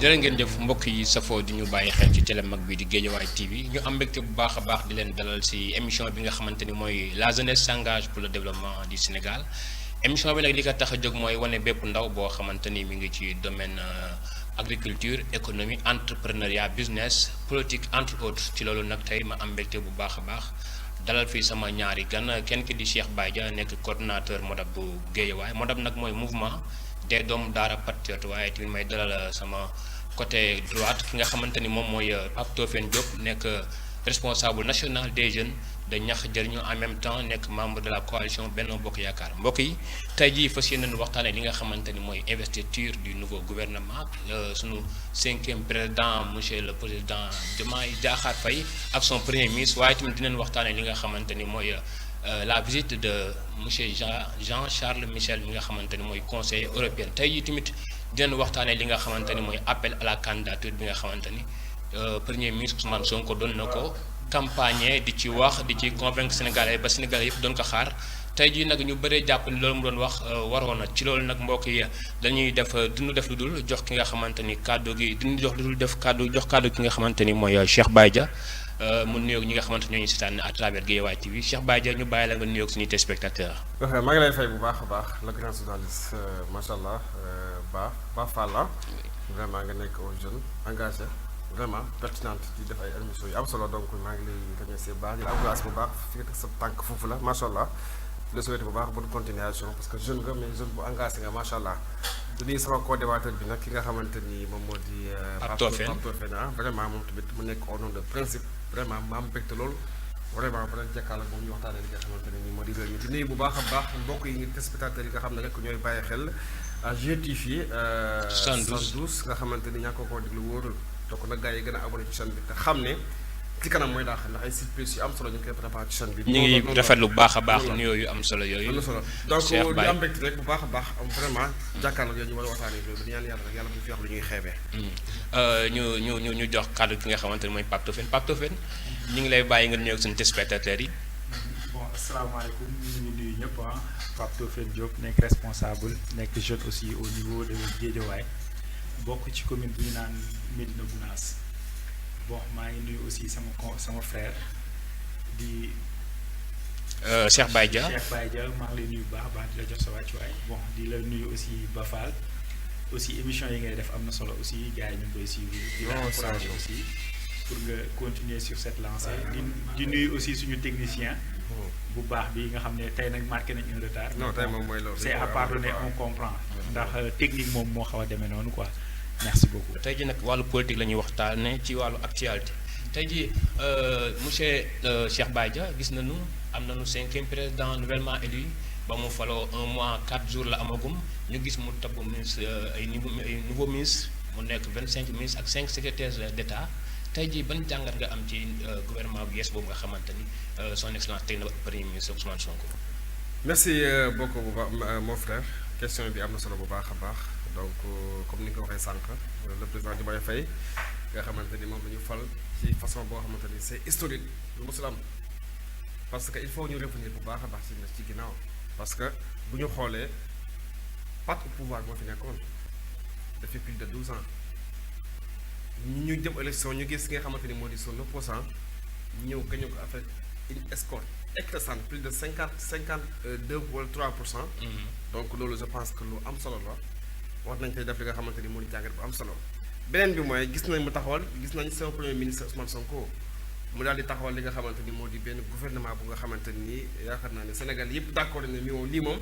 jërë ngeen jëf mbokk yi safoo di ñu bàyyi xel ci télé mag bi di Guédiawaye TV ñu am mbégte bu baax a baax di leen dalal ci émission bi nga xamante ni mooy la jeunesse s'engage pour le développement du Sénégal émission bi nag li ko tax a jóg mooy wane bépp ndaw boo xamante ni mi ngi ci domaine agriculture économie entrepreneuriat business politique entre autres ci loolu nag tey ma am mbégte bu baax a baax dalal fii sama ñaari gan kenn ki di Cheikh Baye Dia nekk coordonnateur MODAP bu Guédiawaye MODAP nag mooy mouvement des doomu daara patriote waaye tamit may dalal sama côté droite ki nga xamante ni moom mooy Pape Tofène Diop nekk responsable national des jeunes de ñax jëriñu en même temps nekk membre de la coalition Benno Bokk Yaakaar mbokk yi tey jii fas yéene nañu waxtaanee li nga xamante ni mooy investiture du nouveau gouvernement sunu 5e président monsieur le président Diomaye Diakhar Faye ak son premier ministre waaye tamit dinañ waxtaanee li nga xamante ni mooy la visite de monsieur Jean-Charles Michel mi nga xamante ni mooy conseiller européen tey jii tamit dinañ waxtaanee li nga xamante ni mooy appel à la candidature bi nga xamante ni premier ministre Ousmane Sonko doon na ko campagne di ci wax di ci convaincre Sénégalais ba Sénégalais yëpp doon ko xaar tey jii nag ñu bëree jàpp ni loolu mu doon wax waroon na ci loolu nag mbokk yi dañuy duñu def lu dul jox ki nga xamante ni kàddu gi duñu jox lu dul jox kàddu ki nga xamante ni mooy Cheikh Baye Dia mu nuyoog ñi nga xamante ñoo ñu seetaan à travers Guédiawaye TV Cheikh Baye Dia ñu bàyyi la nga nuyoog suñuy téléspectateurs. maa ngi lay fay bu baax a baax le grand journaliste macha allah Ba Falla vraiment nga nekk un jeune engagé vraiment pertinente di def ay émissions yu am solo donc maa ngi lay remercier bu baax di la encouragé bu baax fi nga teg sa tànk foofu la macha allah di la souhaité bu baax bonne continuation parce que jeune nga mais jeune bu engagé nga macha allah. di nuyu sama co-débatteur bi nag ki nga xamante ni moom moo di. Pape Tofène vraiment moom tamit mu nekk au nom de principe vraiment ma am mbégte loolu vraiment ba leen jàkkaarloo moom ñu waxtaanee li nga xamante ne nii moo di réew mi di nuyu bu baax a baax mbokk yi ngi téléspectateurs yi nga xam ne rek ñooy bàyyi xel GTV 72 nga xamante ni ñaa ko koo déglu wóorul donc nag gars yi gën a abonné ci chaîne bi te xam ne ci kanam mooy daax ndax ay surprise yu am solo ñu ngi koy préparé ci chaîne bi. ñu ngi rafetlu bu baax a baax nuyoo yu am solo yooyu. am na solo donc di am mbégte rek bu baax a baax am vraiment jàkkaarloo yooyu ñu war a waxtaanee loolu di ñaan yàlla rek yàlla bu fi wax lu ñuy xeebee. ñu jox kàddu ki nga xamante ne mooy Pape Tofène ñu ngi lay bàyyi nga nuyoog suñu téléspectateurs yi. bon asalaamaaleykum ñu ngi nuyu ñëpp Pape Tofène Diop nekk responsable nekk jeune aussi au niveau de Guédiawaye bokk ci commune bu ñu naan Médina Gounass bon maa ngi nuyu aussi sama frère di. Cheikh Baye Dia maa ngi lay nuyu bu baax a baax di la jox sa wàccuwaay bon di la nuyu aussi Ba Fall aussi émission yi ngay def am na solo aussi gars yi ñu ngi koy suivre. di la encourager aussi pour nga continuer sur cette lancée. di nuyu aussi suñu technicien. bu baax bi nga xam ne tey nag marqué nañ un retard. non tey moom mooy loolu c'est à pardonner on comprend. ndax technique moom moo xaw a demee noonu quoi. merci beaucoup. tey jii nag wàllu politique la ñuy waxtaanee ci wàllu actualité tey jii monsieur Cheikh Baye Dia gis nañu am nañu 5e président nouvellement élu ba mu faloo 1 mois 4 jours la amagum ñu gis mu tabb ministre ay nouveau ministre mu nekk 25 ministres ak 5 secrétaires d'État tey jii ban jàngat nga am ci gouvernement bu yees boobu nga xamante ni son excellence tey na premier ministre Ousmane Sonko. merci beaucoup bu baax mon frère question bi am na solo bu baax a baax. donc comme ni nga ko waxee sànq le président Diomaye Faye nga xamante ni moom la ñu fal ci façon boo xamante ni c'est historique lu mosul am parce que il faut ñu revenir bu baax a baax ci ginnaaw parce que bu ñu xoolee parti au pouvoir moo fi nekkoon depuis plus de 12 ans ñu jëm élection ñu gis nga xamante ni moo di son opposant ñëw gañu ko avec une escorte écrasante plus de 52 wala 3%. donc loolu je pense que lu am solo la. wax nañ koy def li nga xamante ni moo di jàngat bu am solo beneen bi mooy gis nañ mu taxawal gis nañ sama premier ministre Ousmane Sonko mu daal di taxawal li nga xamante ni moo di benn gouvernement bu nga xamante ni yaakaar naa ne Sénégal yëpp d'accord nañ ne lii moom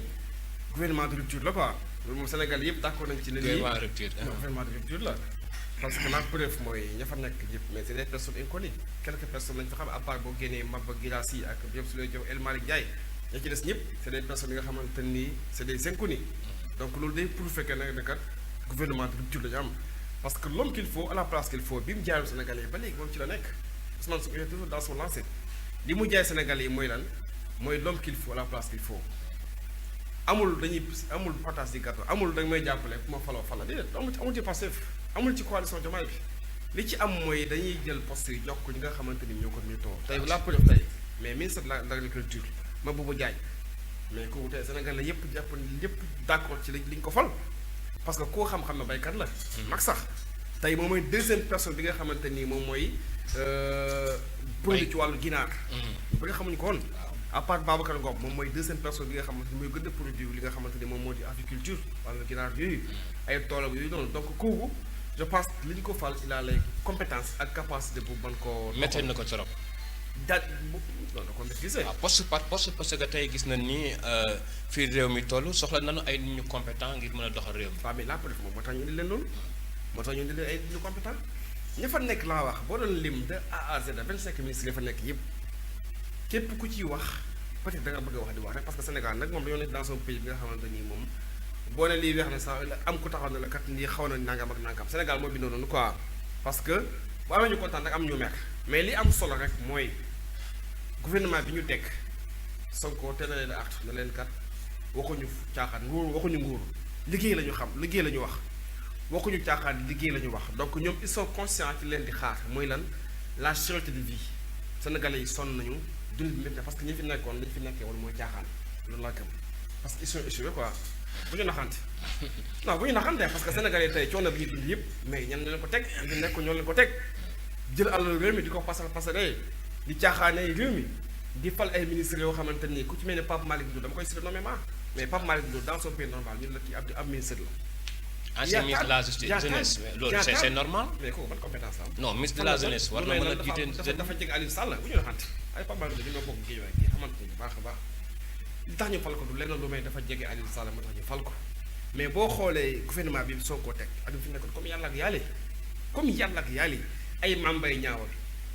gouvernement de rupture la quoi loolu moom Sénégal yëpp d'accord nañ ci ne lii gouvernement de rupture la parce que la preuve mooy ña fa nekk yëpp mais c'est des personnes inconnues quelques personnes lañ fa xam à part boo génnee Maba Guirassy ak Birame Souleye Diop El Malick Ndiaye ña ci des ñëpp c'est des personnes yi nga xamante ni c'est des inconnus donc loolu day prouver que nag kat gouvernement de rupture la ñu am parce que l'homme qu'il faut à la place qu'il faut bi mu jaayul Sénégalais yi ba léegi moom ci la nekk Ousmane Sonko est toujours dans son lancée li mu jaay Sénégalais yi mooy lan mooy l'homme qu'il faut à la place qu'il faut amul partage di gâteau amul da nga may jàppale bu ma faloo fala déedéet amul ci Pastef amul ci coalition Diomaye bi li ci am mooy dañuy jël poste yi jox ko ñi nga xamante ni ñoo ko méritoo tey la preuve tey mais ministre de l'agriculture Mabouba Diagne mais kooku tey Sénégalais yëpp jàpp yëpp d'accord ci liñ ko fal parce que koo xam-xam ne baykat la mag sax tey moom mooy deuxième personne bi nga xamante ni moom mooy produit ci wàllu ginaar. ñu bëri xamuñu ko woon. à part Babacar Ngom moom mooy deuxième personne bi nga xamante ni mooy gën a produit li nga xamante ni moom moo di agriculture wàllu ginaar yooyu ay toolam yooyu noonu donc kooku je pense li ñu ko fal il a les compétences ak capacité bu mën koo. métti na ko trop. daal non da ko maîtriser. waaw poste par poste parce que tey gis nañ ni fii réew mi toll soxla nañu ay nit ñu compétent ngir mën a doxal réew mi. waaw mais la preuve moom moo tax ñu indi leen loolu moo tax ñu indi leen ay nit ñu compétent ña fa nekk laa wax boo doon lim de A à Z 25 ministres yi fa nekk yëpp képp ku ciy wax peut-être da nga bëgg a wax di wax rek parce que Sénégal nag moom dañoo nekk dans un pays bi nga xamante ni moom boo ne lii weex na sax am ku taxaw ne la kat lii xaw na nangam ak nangam Sénégal moo bindoo noonu quoi parce que bu amee ñu kontaan nag am ñu mer mais li am solo rek mooy gouvernement bi ñu teg Sonko te na leen a artu na leen kat waxuñu caaxaan waxuñu nguur liggéey la ñu xam liggéey la ñu wax waxuñu caaxaan liggéey la ñu wax donc ñoom ils sont conscients ci leen di xaar mooy lan la cherté de vie sénégalais yi sonn nañu dund bi métti parce que ñi fi nekkoon li ñu fi nekkee woon mooy caaxaan loolu laa gëm parce que ils sont échoués quoi bu ñu naxante non bu ñu naxante parce que sénégalais tey coono bi ñu dund yëpp mais ñan leen ko teg di nekk ñoo leen ko teg jël alal réew mi di ko pasare di caaxaanee réew mi di fal ay ministres yoo xamante ni ku ci mel ne Pape Malick Ndour dama koy citer nommément mais Pape Malick Ndour dans son pays normal ñu ne la kii ab ministre la. ancien ministre de la justice jeunesse loolu c'est normal. mais kooku ban compétence la am. non ministre de la jeunesse war na mën a jiite dafa jege Aliou Sall bu ñu naxante ay Pape Malick Ndour ñoo bokk géej waaye kii xamante ni bu baax a baax li tax ñu fal ko du lenn lu may dafa jege Aliou Sall moo tax ñu fal ko mais boo xoolee gouvernement bi soo koo teg ak fi nekkoon comme yàlla ak yàlla ay mambay ñaawal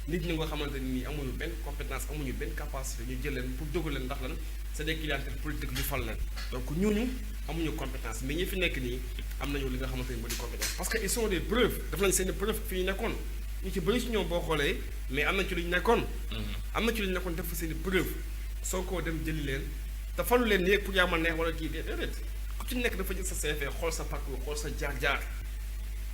nit ñi nga xamante ni amuñu benn compétence amuñu benn capacité ñu jël leen pour dugg leen ndax lan c'est des clientèles politiques ñu fal leen donc ñooñu amuñu compétence mais ñi fi nekk nii am nañu li nga xamante ni moo di compétence parce que ils sont des preuves def nañ seen preuve fi ñu nekkoon ñu ci bëri si ñoom boo xoolee mais am na ci lu ñu nekkoon am na ci lu ñu nekkoon def seen preuve soo ko dem jëli leen te falu leen nii pour yaa ma neex wala kii déedéet ku ci nekk dafa jël sa CV xool sa parcours xool sa jaar-jaar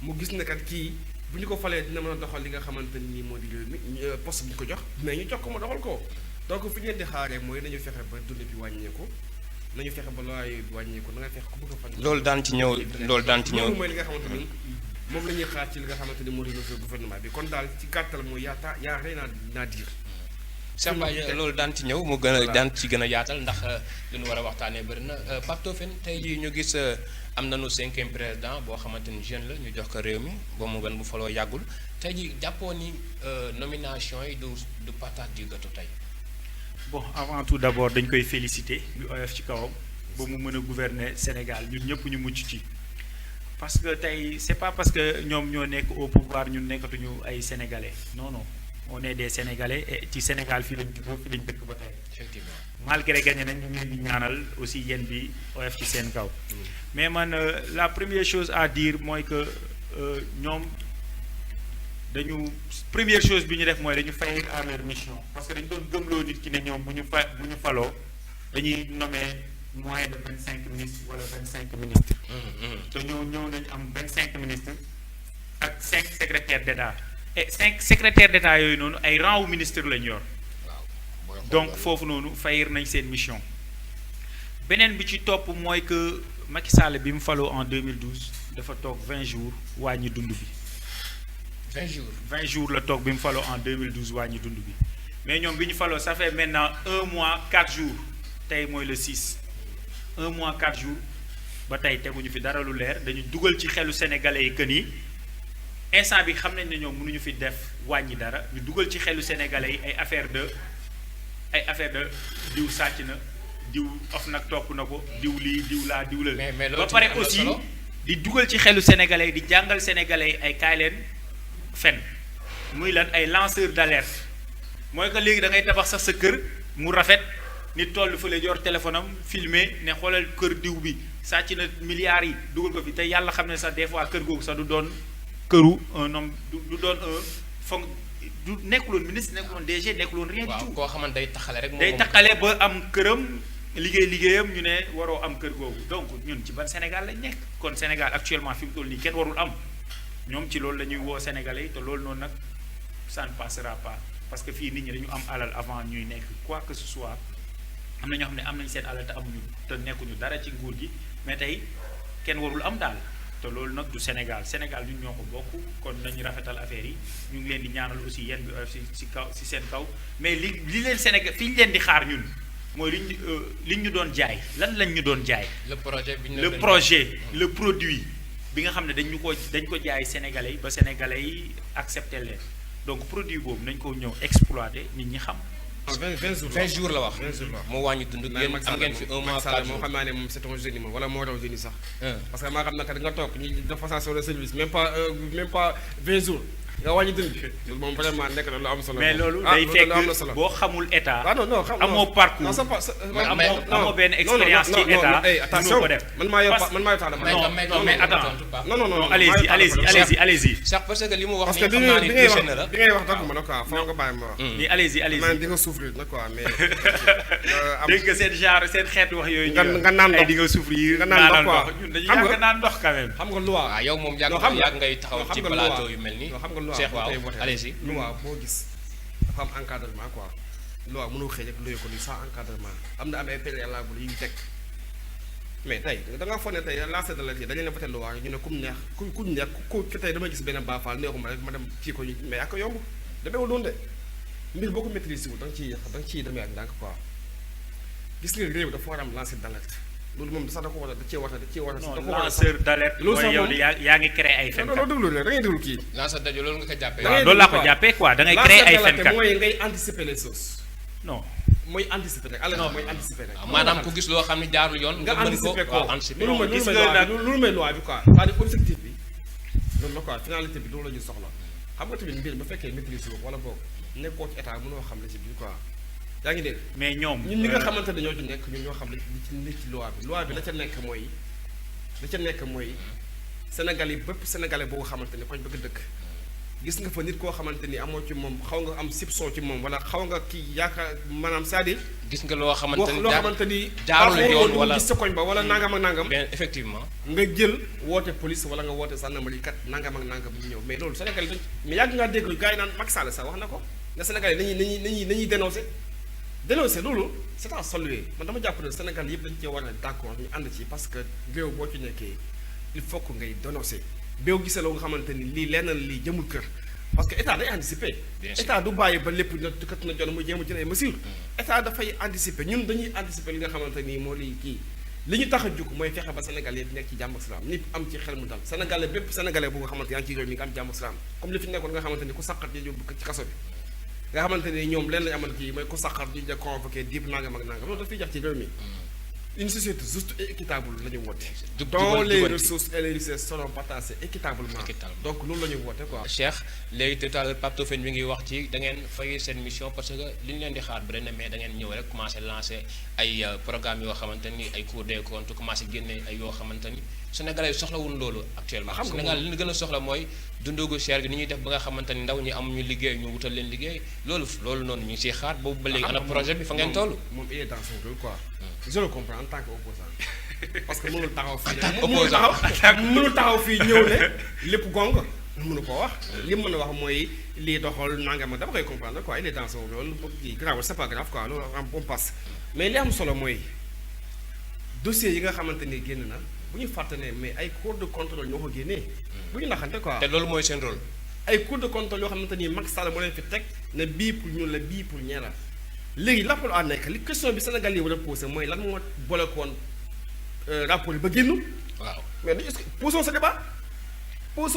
mu gis ne kat kii bu ñu ko falee dina mën a doxal li nga xamante ni moo di réew mi poste bi ñu ko jox mais ñu jox ko ma doxal ko donc fi ñu leen di xaaree mooy nañu fexe ba dund bi wàññeeku nañu fexe ba loyer bi wàññeeku na nga fexe ku bëgg a faj. loolu daan ci ñëw loolu daan ci ñëw mooy li nga xamante ni moom la ñuy xaar ci li nga xamante ni moo di le gouvernement bi kon daal ci gàttal mooy yaa rey naa diir. Cheikh Mbaye loolu daan ci ñëw mu gën a daan ci gën a yaatal ndax li ñu war a waxtaanee bëri na Pape Tofène tey jii ñu gis am nañu 5e président boo xamante ni jeune la ñu jox ko réew mi ba mu gën bu faloo yàggul tey jii jàppoo ni nomination yi du partage du gâteau tey. bon avant tout d'abord dañ koy féliciter lu oyof ci kawam ba mu mën a gouverner Sénégal ñun ñëpp ñu mucc ci parce que tey c'est pas parce que ñoom ñoo nekk au pouvoir ñun nekkatuñu ay sénégalais non non. on est des Sénégalais et ci Sénégal fii lañ dëkk ba tey. effectivement malgré gagné nañ ñu ngi leen di ñaanal aussi yéen bi oyof ci seen kaw. mais man la première chose à dire mooy que ñoom dañu première chose bi ñu def mooy dañu faillir à leur mission parce que dañu doon gëmloo nit ki ne ñoom bu ñu faloo dañuy nommer moins de 25 ministres wala 25 ministres. te ñëw nañu am 25 ministres ak 5 secrétaires d'État. et 5 secrétaires d'État yooyu noonu ay rang wu ministre lañu yor donc foofu noonu faillir nañ seen mission beneen bi ci topp mooy que Macky Sall bi mu faloo en 2012 dafa toog 20 jours wàññi dund bi. 20 jours la toog bi mu faloo en 2012 wàññi dund bi mais ñoom bi ñu faloo ça fait maintenant 1 mois 4 jours tey mooy le 6 1 mois 4 jours ba tey teguñu fi dara lu leer dañu dugal ci xelu sénégalais yi que ni. instant bi xam nañ ne ñoom mënuñu fi def wàññi dara ñu dugal ci xelu sénégalais yi ay affaire de diw sàcc na diw of nag topp na ko diw lii diw laa diw la. mais ba pare aussi di dugal ci xelu sénégalais yi di jàngal sénégalais yi ay kaay leen fen muy lan ay lanceur d'alerte mooy que léegi da ngay tabax sax sa kër mu rafet nit toll fële yor téléphone am filmer ne xoolal kër diw bi sàcc na milliards yi dugal ko fi te yàlla xam ne sax des fois kër googu sax du doon. këru un homme du doon du nekkuloon ministre nekkuloon DG nekkuloon rien du tout. koo xamante day taxale rek. day taxale ba am këram liggéeyam ñu ne waroo am kër googu donc ñun ci ban Sénégal lañ nekk kon Sénégal actuellement fi mu toll nii kenn warul am ñoom ci loolu la ñuy woo Sénégalais yi te loolu noonu nag ça ne passera pas parce que fii nit ñi dañu am alal avant ñuy nekk quoi que ce soit am na ñoo xam ne am nañ seen alal te amuñu te nekkuñu dara ci nguur gi mais tey kenn warul am daal. te loolu nag du Sénégal ñun ñoo ko bokk kon nañu rafetal affaire yi ñu ngi leen di ñaanal aussi yéen bi si kaw si seen kaw mais li leen Sénégal fi ñu leen di xaar ñun mooy liñ ñu doon jaay lan lañ ñu doon jaay. le projet le produit bi nga xam ne dañ ko jaay sénégalais yi ba sénégalais yi accepté leen donc produit boobu nañ ko ñëw exploité nit ñi xam. 20 jours la wax. 20 jours la wax moo wàññi dund yéen am ngeen fi un mois 4 jours moom xam naa ne moom c'est un génie moom wala moo raw génie sax. parce que maa xam naka da nga toog ñu def passation de service même pas 20 jours nga wàññi dund bi loolu moom vraiment nekk na lu am solo. mais loolu day fekk boo xamul état. amoo parcours amoo benn expérience ci état. attention ko def man maa yor mais attends non allez-y. sax parce que li mu wax parce que nii xam naa ni touché na la. bi ngay wax dagg ma ne quoi foo nga bàyyi ma wax. ni allez-y. man di nga souffrir nag quoi mais. dégg nga seen xeetu wax yooyu. nga naan ndox di nga souffrir. nga naan ndox quoi ñun dañuy yàgg naan ndox quand même. xam nga loi. waaw yow moom yàgg ngay taxaw ci plateau yu mel nii. xam nga loi Cheikh waaw allez-y. loi boo gis dafa am encadrement quoi loi mënoo xëy rek looy ko ni sans encadrement am na ay préalable yu ñu teg mais tey da nga foog ne tey lancé de la dañu ne voté loi ñu ne ku neex ku neex ku tey damay gis benn baafaal neexuma rek ma dem kii ko mais ak yomb demeewul noonu de mbir boo ko maîtrise wul da nga ciy demee ak ndànk quoi gis nga réew dafa war am lancé d'alerte loolu moom sax da cee war a non lanceur d'alerte mooy yow yaa ngi créé ay fenkat. non déglu rek da ngay déglu kii. lanceur d'alerte loolu nga ko jàppee. waaw loolu laa ko jàppee quoi da ngay créé ay fenkat. mooy ngay anticiper les choses. non mooy anticiper rek alerte mooy anticiper rek. maanaam ku gis loo xam ne jaarul yoon. nga anticiper ko anticiper loolu gis nga nag loolu mooy loi bi quoi. c'est-à-dire objectif bi loolu la quoi finalité bi loolu la ñu soxla xam nga tamit mbir ba fekkee maîtrise wala boog nekkoo ci état mënoo xam la ci biir quoi. yaa ngi dégg mais ñoom ñun ñi nga xamante ne ñoo ci nekk ñun ñoo xam li ci loi bi la ca nekk mooy Sénégal yi bépp sénégalais boo xamante ni koñ bëgg dëkk gis nga fa nit koo xamante ni amoo ci moom xaw nga am soupçon ci moom wala xaw nga kii yaakaar maanaam c'est-à-dire gis nga loo xamante ni jaarul yoon wala gis sa koñ ba wala nangam ak nangam. bien effectivement. nga jël woote police wala nga woote gendarmerie kat nangam ak nangam ñu ñëw mais loolu Sénégal yi mais yàgg ngaa dégg gars yi naan Macky Sall sax wax na ko ne Sénégal yi nañuy dénoncer loolu c'est à saluer man dama jàpp ne Sénégal yëpp dañu cee war a d'accord ñu ànd ci parce que réew boo ci nekkee il faut que ngay dénoncer boo gisee loo nga xamante ni lii lenn lii jëmul kër parce que état day anticiper. état du bàyyi ba lépp na kat na jot mu jéem a jël ay mesures. état dafay anticiper ñun dañuy anticiper li nga xamante ni moo lii kii li ñu tax a jóg mooy fexe ba Sénégal yëpp nekk ci jàmm ak salaam nit am ci xel mu dal Sénégalais bépp Sénégalais bu nga xamante yaa ngi ci réew mi nga am jàmm ak salaam comme li fi nekkoon nga xamante ni ku saqat ñu yóbbu ci kaso bi nga xamante ni ñoom leen lañu amal kii mooy ku saqat ñu de convoqué diib nangam ak nangam loolu daf fiy jax ci réew mi une société juste et équitable la ñu woote dont les ressources et les richesses seront partagées équitablement donc loolu la ñu woote quoi. Cheikh léegi tout à l'heure Pape Tofène mi ngi wax ci da ngeen fay seen mission parce que li ñu leen di xaar bëri na mais da ngeen ñëw rek commencé lancer ay programmes yoo xamante ni ay cours des comptes commencé génne ay yoo xamante ni Sénégalais yi soxlawuñ loolu actuellement. Sénégal li ñu gën a soxla mooy dundagu cher gi ni ñuy def ba nga xamante ni ndaw ñi amuñu liggéey ñu wutal leen liggéey loolu noonu ñu ngi siy xaar boobu ba léegi ana projet bi fa ngeen toll. moom il est dans son rôle quoi. je le comprends en tant qu'opposant parce que mënul taxaw fii mënul taxaw fii ñëw ne lépp gong mënu ko wax li mu mën a wax mooy lii doxal nangam dama koy comprendre quoi il est dans son rôle kii grave c'est pas grave quoi loolu on passe mais li am solo mooy dossier yi nga xamante ni génn na bu ñu fàtte ne mais ay cours de contrôle ñoo ko génnee bu ñu naxante quoi te loolu mooy seen rôle ay cours de contrôle yoo xamante ni Macky Sall moo leen fi teg ne bii pour ñun la bii pour ñee la léegi rapport à nekk li question bi Sénégal yi war a posé mooy lan moo boole ko woon rapport yi ba génn waaw mais est-ce que posons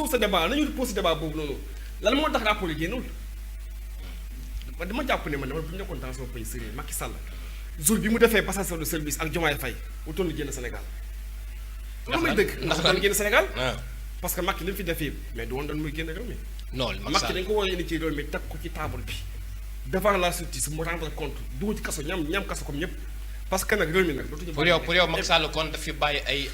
ce débat nañu posé débat boobu noonu lan moo tax rapport yi génnul dama jàpp ne man dama bu ñu nekkoon dans son pays sérieux Macky Sall jour bi mu defee passation de service ak Diomaye Faye wutoon lu génn Sénégal loolu may dëgg ndax doon génn Sénégal parce que Macky li mu fi defee mais du woon doon muy génn réew mi non Macky dañ ko war a indi ci réew mi teg ko ci table bi devant la justice mu rendre compte dugg ci kaso ñam kaso comme ñëpp parce que nag réew mi nag dootuñu pour yow Macky Sall kon daf fi bàyyi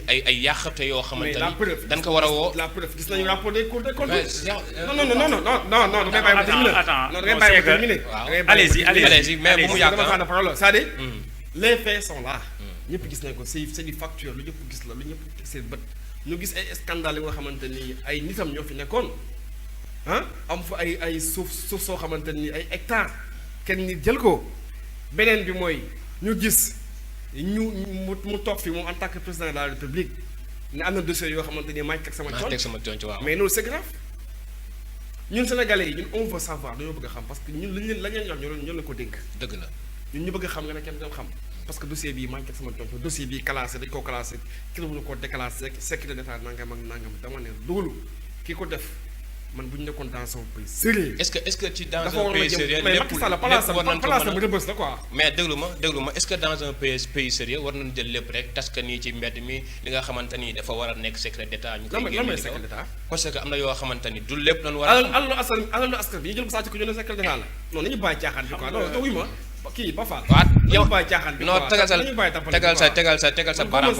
ay yàqate yoo xamante ni dañ ko war a woo la preuve gis nañu rapport des cours des comptes non da ngay bàyyi ba terminer allez-y mais bu mu yàq dama parole c'est-à-dire les faits sont là ñëpp gis nañ ko c'est du factuel lu ñëpp gis la lu ñëpp teg seen bët ñu gis ay scandale yi nga xamante ni ay nitam ñoo fi nekkoon am fa ay suuf soo xamante ni ay hectares kenn nit jël ko beneen bi mooy ñu gis mu toog fi moom en tant que président de la République ne am na dossier yoo xamante ni maa ngi teg sama maa tool teg sama tontu waaw. mais loolu c'est grave ñun sénégalais yi ñun on veut savoir dañoo bëgg a xam parce que ñun lañ leen jox ñoo leen ko dénk dëgg la. ñun ñu bëgg a xam nga ne kenn doon xam parce que dossier bii maa ngi teg sama tontu dossier bii classé dañ koo classé kii la ko déclassé sécurité d'état nangam ak nangam dama ne loolu kii ko def man bu ñu nekkoon dans son pays sérieux est-ce que ci dans dafa un waroon a pays sérieux jëm mais Macky Sall place am rëbës la quoi. mais déglu ma est-ce que dans un pays sérieux war nañu jël lépp rek tas ka nii ci mbedd mi li nga xamante ni dafa war a nekk secret d'état ñu koy lan mooy secret d'état parce que am na yoo xamante ni du lépp lañu war a alalu askan bi ñu jël ko sàcc ko ñu ne secret d'état la non nañu bàyyi caaxaan bi quoi non wuy ma kii ba faal waaw yow nañu bàyyi caaxaan bi non tegal sa baaraam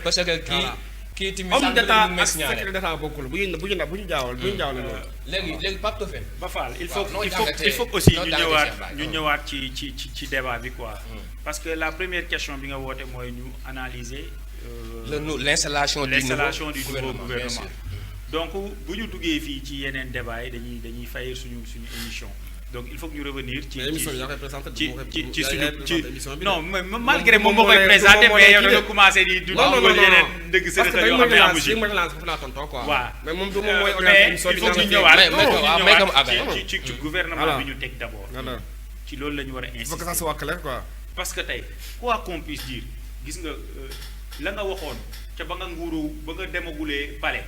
parce que kii tamit homme d'état ak signalé secret d'état bokkul bu ñu jaawal loolu léegi Pape Tofène ba Fall il faut noo il jàngatee faut aussi noo ñu jàngatee Cheikh Baye. ñëwaat ci débat bi quoi. parce que la première question bi nga woote mooy ñu analyser. l'installation du nouveau bien gouvernement. sûr. donc bu ñu duggee fii ci yeneen débat yi dañuy fayir suñu émission donc il faut que ñu revenir ci mais émission bi yaa koy présenté ci suñu non malgré moom moo koy présenté mais yow da nga commencé di du dugal yeneen dëgg sërëxal yoo xam ne amu ci ma relance foofu laa tontoo quoi waaw mais moom du moom mooy mais il faut que ñu ñëwaat mais ci gouvernement bi ñu teg d'abord voilà ci loolu la ñu war a il faut que ça insister soit clair quoi parce que tey quoi qu'on puisse dire gis nga la nga waxoon ca ba nga demagulee palais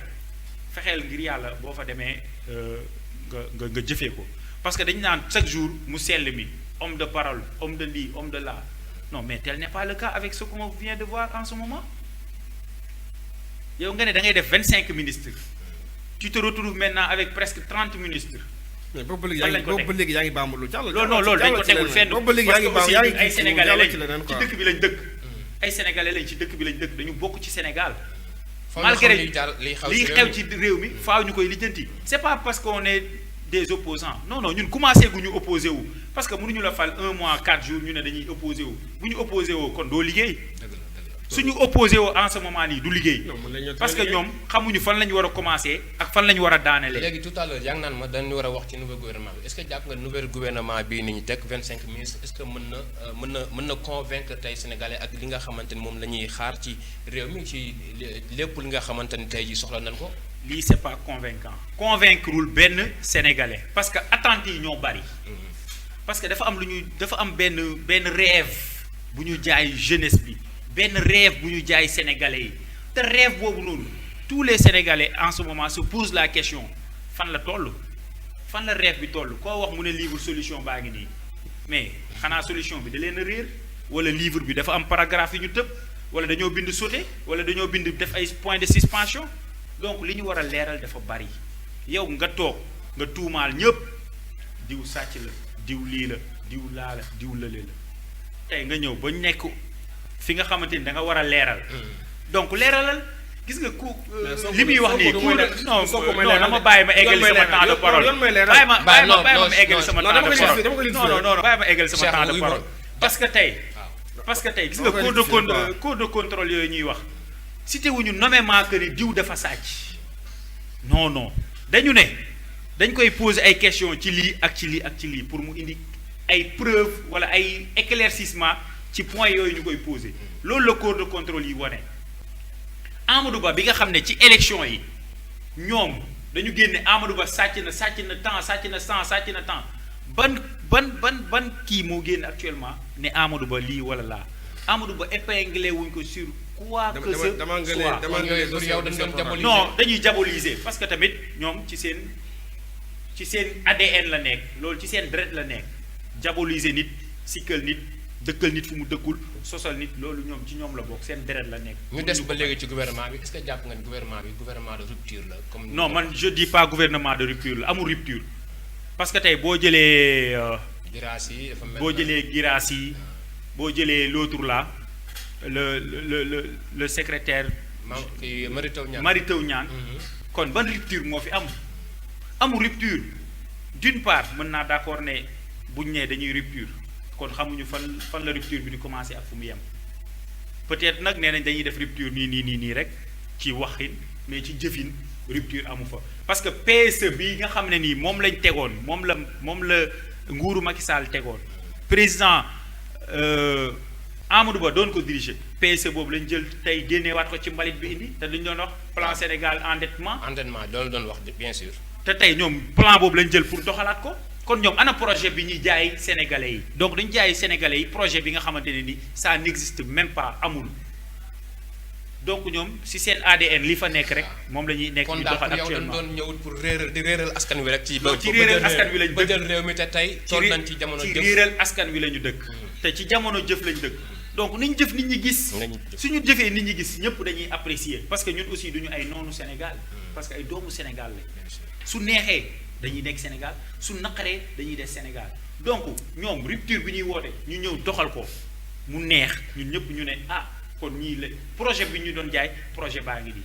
fexeel ngir yàlla boo fa demee nga jëfee ko parce que dañu naan chaque jour mu sell mi homme de parole homme de lii homme de là non mais tel n'est pas le cas avec ce qu'on vient de voir en ce moment yow nga ne da ngay def 25 ministres tu te retrouves maintenant avec presque 30 ministres. mais boobu ba léegi yaa ngi bambulu jàll. loolu dañ ko tegul fenn boobu ba léegi yaa ngi baax yaa ngi ay sénégalais lañ ci leneen ci quoi dëkk bi lañ dëkk. ay sénégalais lañ ci dëkk bi lañ dëkk dañu bokk ci Sénégal. Foog malgré liy xew ci réew mi faaw ñu koy lijjanti. c'est pas parce qu'on est des opposants non ñun commencé gu ñu opposé wu parce que mënuñu la fal 1 mois 4 jours ñu ne dañuy opposé wu bu ñu opposé woo kon doo liggéey. suñu opposé woo en ce moment nii du liggéey. parce que ñoom xamuñu fan la ñu war a commencer ak fan la ñu war a daanelee. léegi tout à l'heure yaa ngi naan ma dañu war a wax ci nouveau gouvernement bi est-ce que jàpp nga nouvel gouvernement bii ni ñu teg 25 ministres est-ce que mën na convaincre tey sénégalais ak li nga xamante ni moom la ñuy xaar ci réew mi ci lépp li nga xamante ni tey jii soxla nañ ko. lii c'est pas convaincant convaincrewul benn sénégalais parce que attentes yi ñoo bari. parce que dafa am benn rêve bu ñu jaay jeunesse bi. benn rêve bu ñu jaay sénégalais yi te rêve boobu noonu tous les sénégalais en ce moment se posent la question fan la toll fan la rêve bi toll koo wax mu ne livre solution baa ngi nii mais xanaa solution bi da leen a réer wala livre bi dafa am paragraphe yi ñu tëb wala dañoo bind sauté wala dañoo bind def ay point de suspension donc li ñu war a leeral dafa bari yow nga toog nga tuumaal ñëpp diw sàcc la diw lii la diw laa la diw lële la tey nga ñëw ba nekk fi nga xamante ni da nga war a leeral. donc leeralal gis nga ku. li muy wax nii non dama bàyyi ma eggali sama temps de parole. bàyyi ma eggali sama temps de parole non bàyyi ma eggali sama temps de parole. parce que tey gis nga code de contrôle yooyu ñuy wax cité wuñu nommément que ni diw dafa sàcc. non dañu ne dañ koy poser ay questions ci lii ak ci lii ak ci lii pour mu indi ay preuves wala ay éclaircissement ci point yooyu ñu koy posé loolu la corps de contrôle yi wane Amadou Ba bi nga xam ne ci élection yi ñoom dañu génne Amadou Ba sàcc na temps ban kii moo génn actuellement ne Amadou Ba lii wala laa Amadou Ba épinglé wuñ ko sur quoi que ce soit non dañuy diaboliser parce que tamit ñoom ci seen ADN la nekk loolu ci seen deret la nekk diaboliser nit sikkal nit dëkkal nit fu mu dëkkul sosal nit loolu ñoom ci ñoom la bokk seen deret la nekk. ñu des ba léegi ci gouvernement bi est-ce que jàpp nga ni gouvernement de rupture la comme. non man je dis pas gouvernement de rupture la amul rupture parce que tey boo jëlee. Guirassy dafa mel boo jëlee Guirassy boo jëlee l'autre là le secrétaire. Mary Teuw Niane kon ban rupture moo fi amul rupture d'une part mën naa d'accord ne buñ nee dañuy rupture. kon xamuñu fan la rupture bi di commencer ak fu mu yem peut-être nag nee nañ dañuy def rupture nii rek ci waxin mais ci jëfin rupture amu fa parce que PSE bi nga xam ne nii moom lañ tegoon moom la nguuru Macky Sall tegoon président Amadou Ba doon ko diriger PSE boobu lañ jël tey génneewaat ko ci mbalit bi indi te duñ doon wax plan Sénégal endettement loolu doon wax bien sûr. te tey ñoom plan boobu lañ jël pour doxalaat ko kon ñoom ana projet bi ñuy jaay sénégalais yi donc dañu jaay sénégalais yi projet bi nga xamante ne ni ça n'existe même pas amul donc ñoom si seen ADN li fa nekk rek moom la ñuy nekk ñu doxal actuellement kon daal yow dañ doon ñëwut pour réeral askan wi rek. ci réeral askan wi lañ ba jël réew mi te tey toll nañ ci jamono jëf ci réeral askan wi la ñu dëkk te ci jamono jëf lañu dëkk donc niñ jëf nit ñi gis suñu jëfee nit ñi gis ñëpp dañuy apprécier parce que ñun aussi duñu ay noonu Sénégal parce que ay doomu Sénégal la su neexee dañuy nekk Sénégal su naqaree dañuy des Sénégal donc ñoom rupture bi ñuy woote ñu ñëw doxal ko mu neex ñun ñëpp ñu ne ah kon ñii la projet bi ñu doon jaay projet baa ngi nii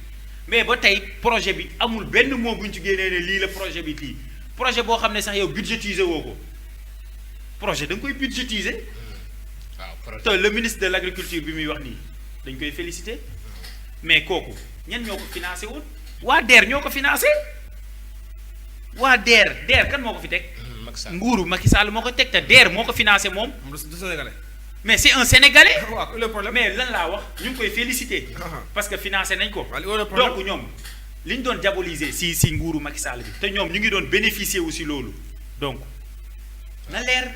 mais ba tey projet bi amul benn mot bu ñu ci génnee ne lii la projet bi kii projet boo xam ne sax yow budgétiser woo ko projet da nga koy budgétiser waaw te le ministre de l'agriculture bi muy wax nii dañ koy féliciter mais kooku ñan ñoo ko financé woon waa DER ñoo ko financé waa DER kan moo ko fi teg nguuru Macky Sall moo ko teg te DER moo ko financé moom mais c'est un Sénégalais mais lan laa wax ñu ngi koy féliciter parce que financé nañ ko donc ñoom li ñu doon diaboliser si nguuru Macky Sall bi te ñoom ñu ngi doon bénéficier aussi loolu donc na leer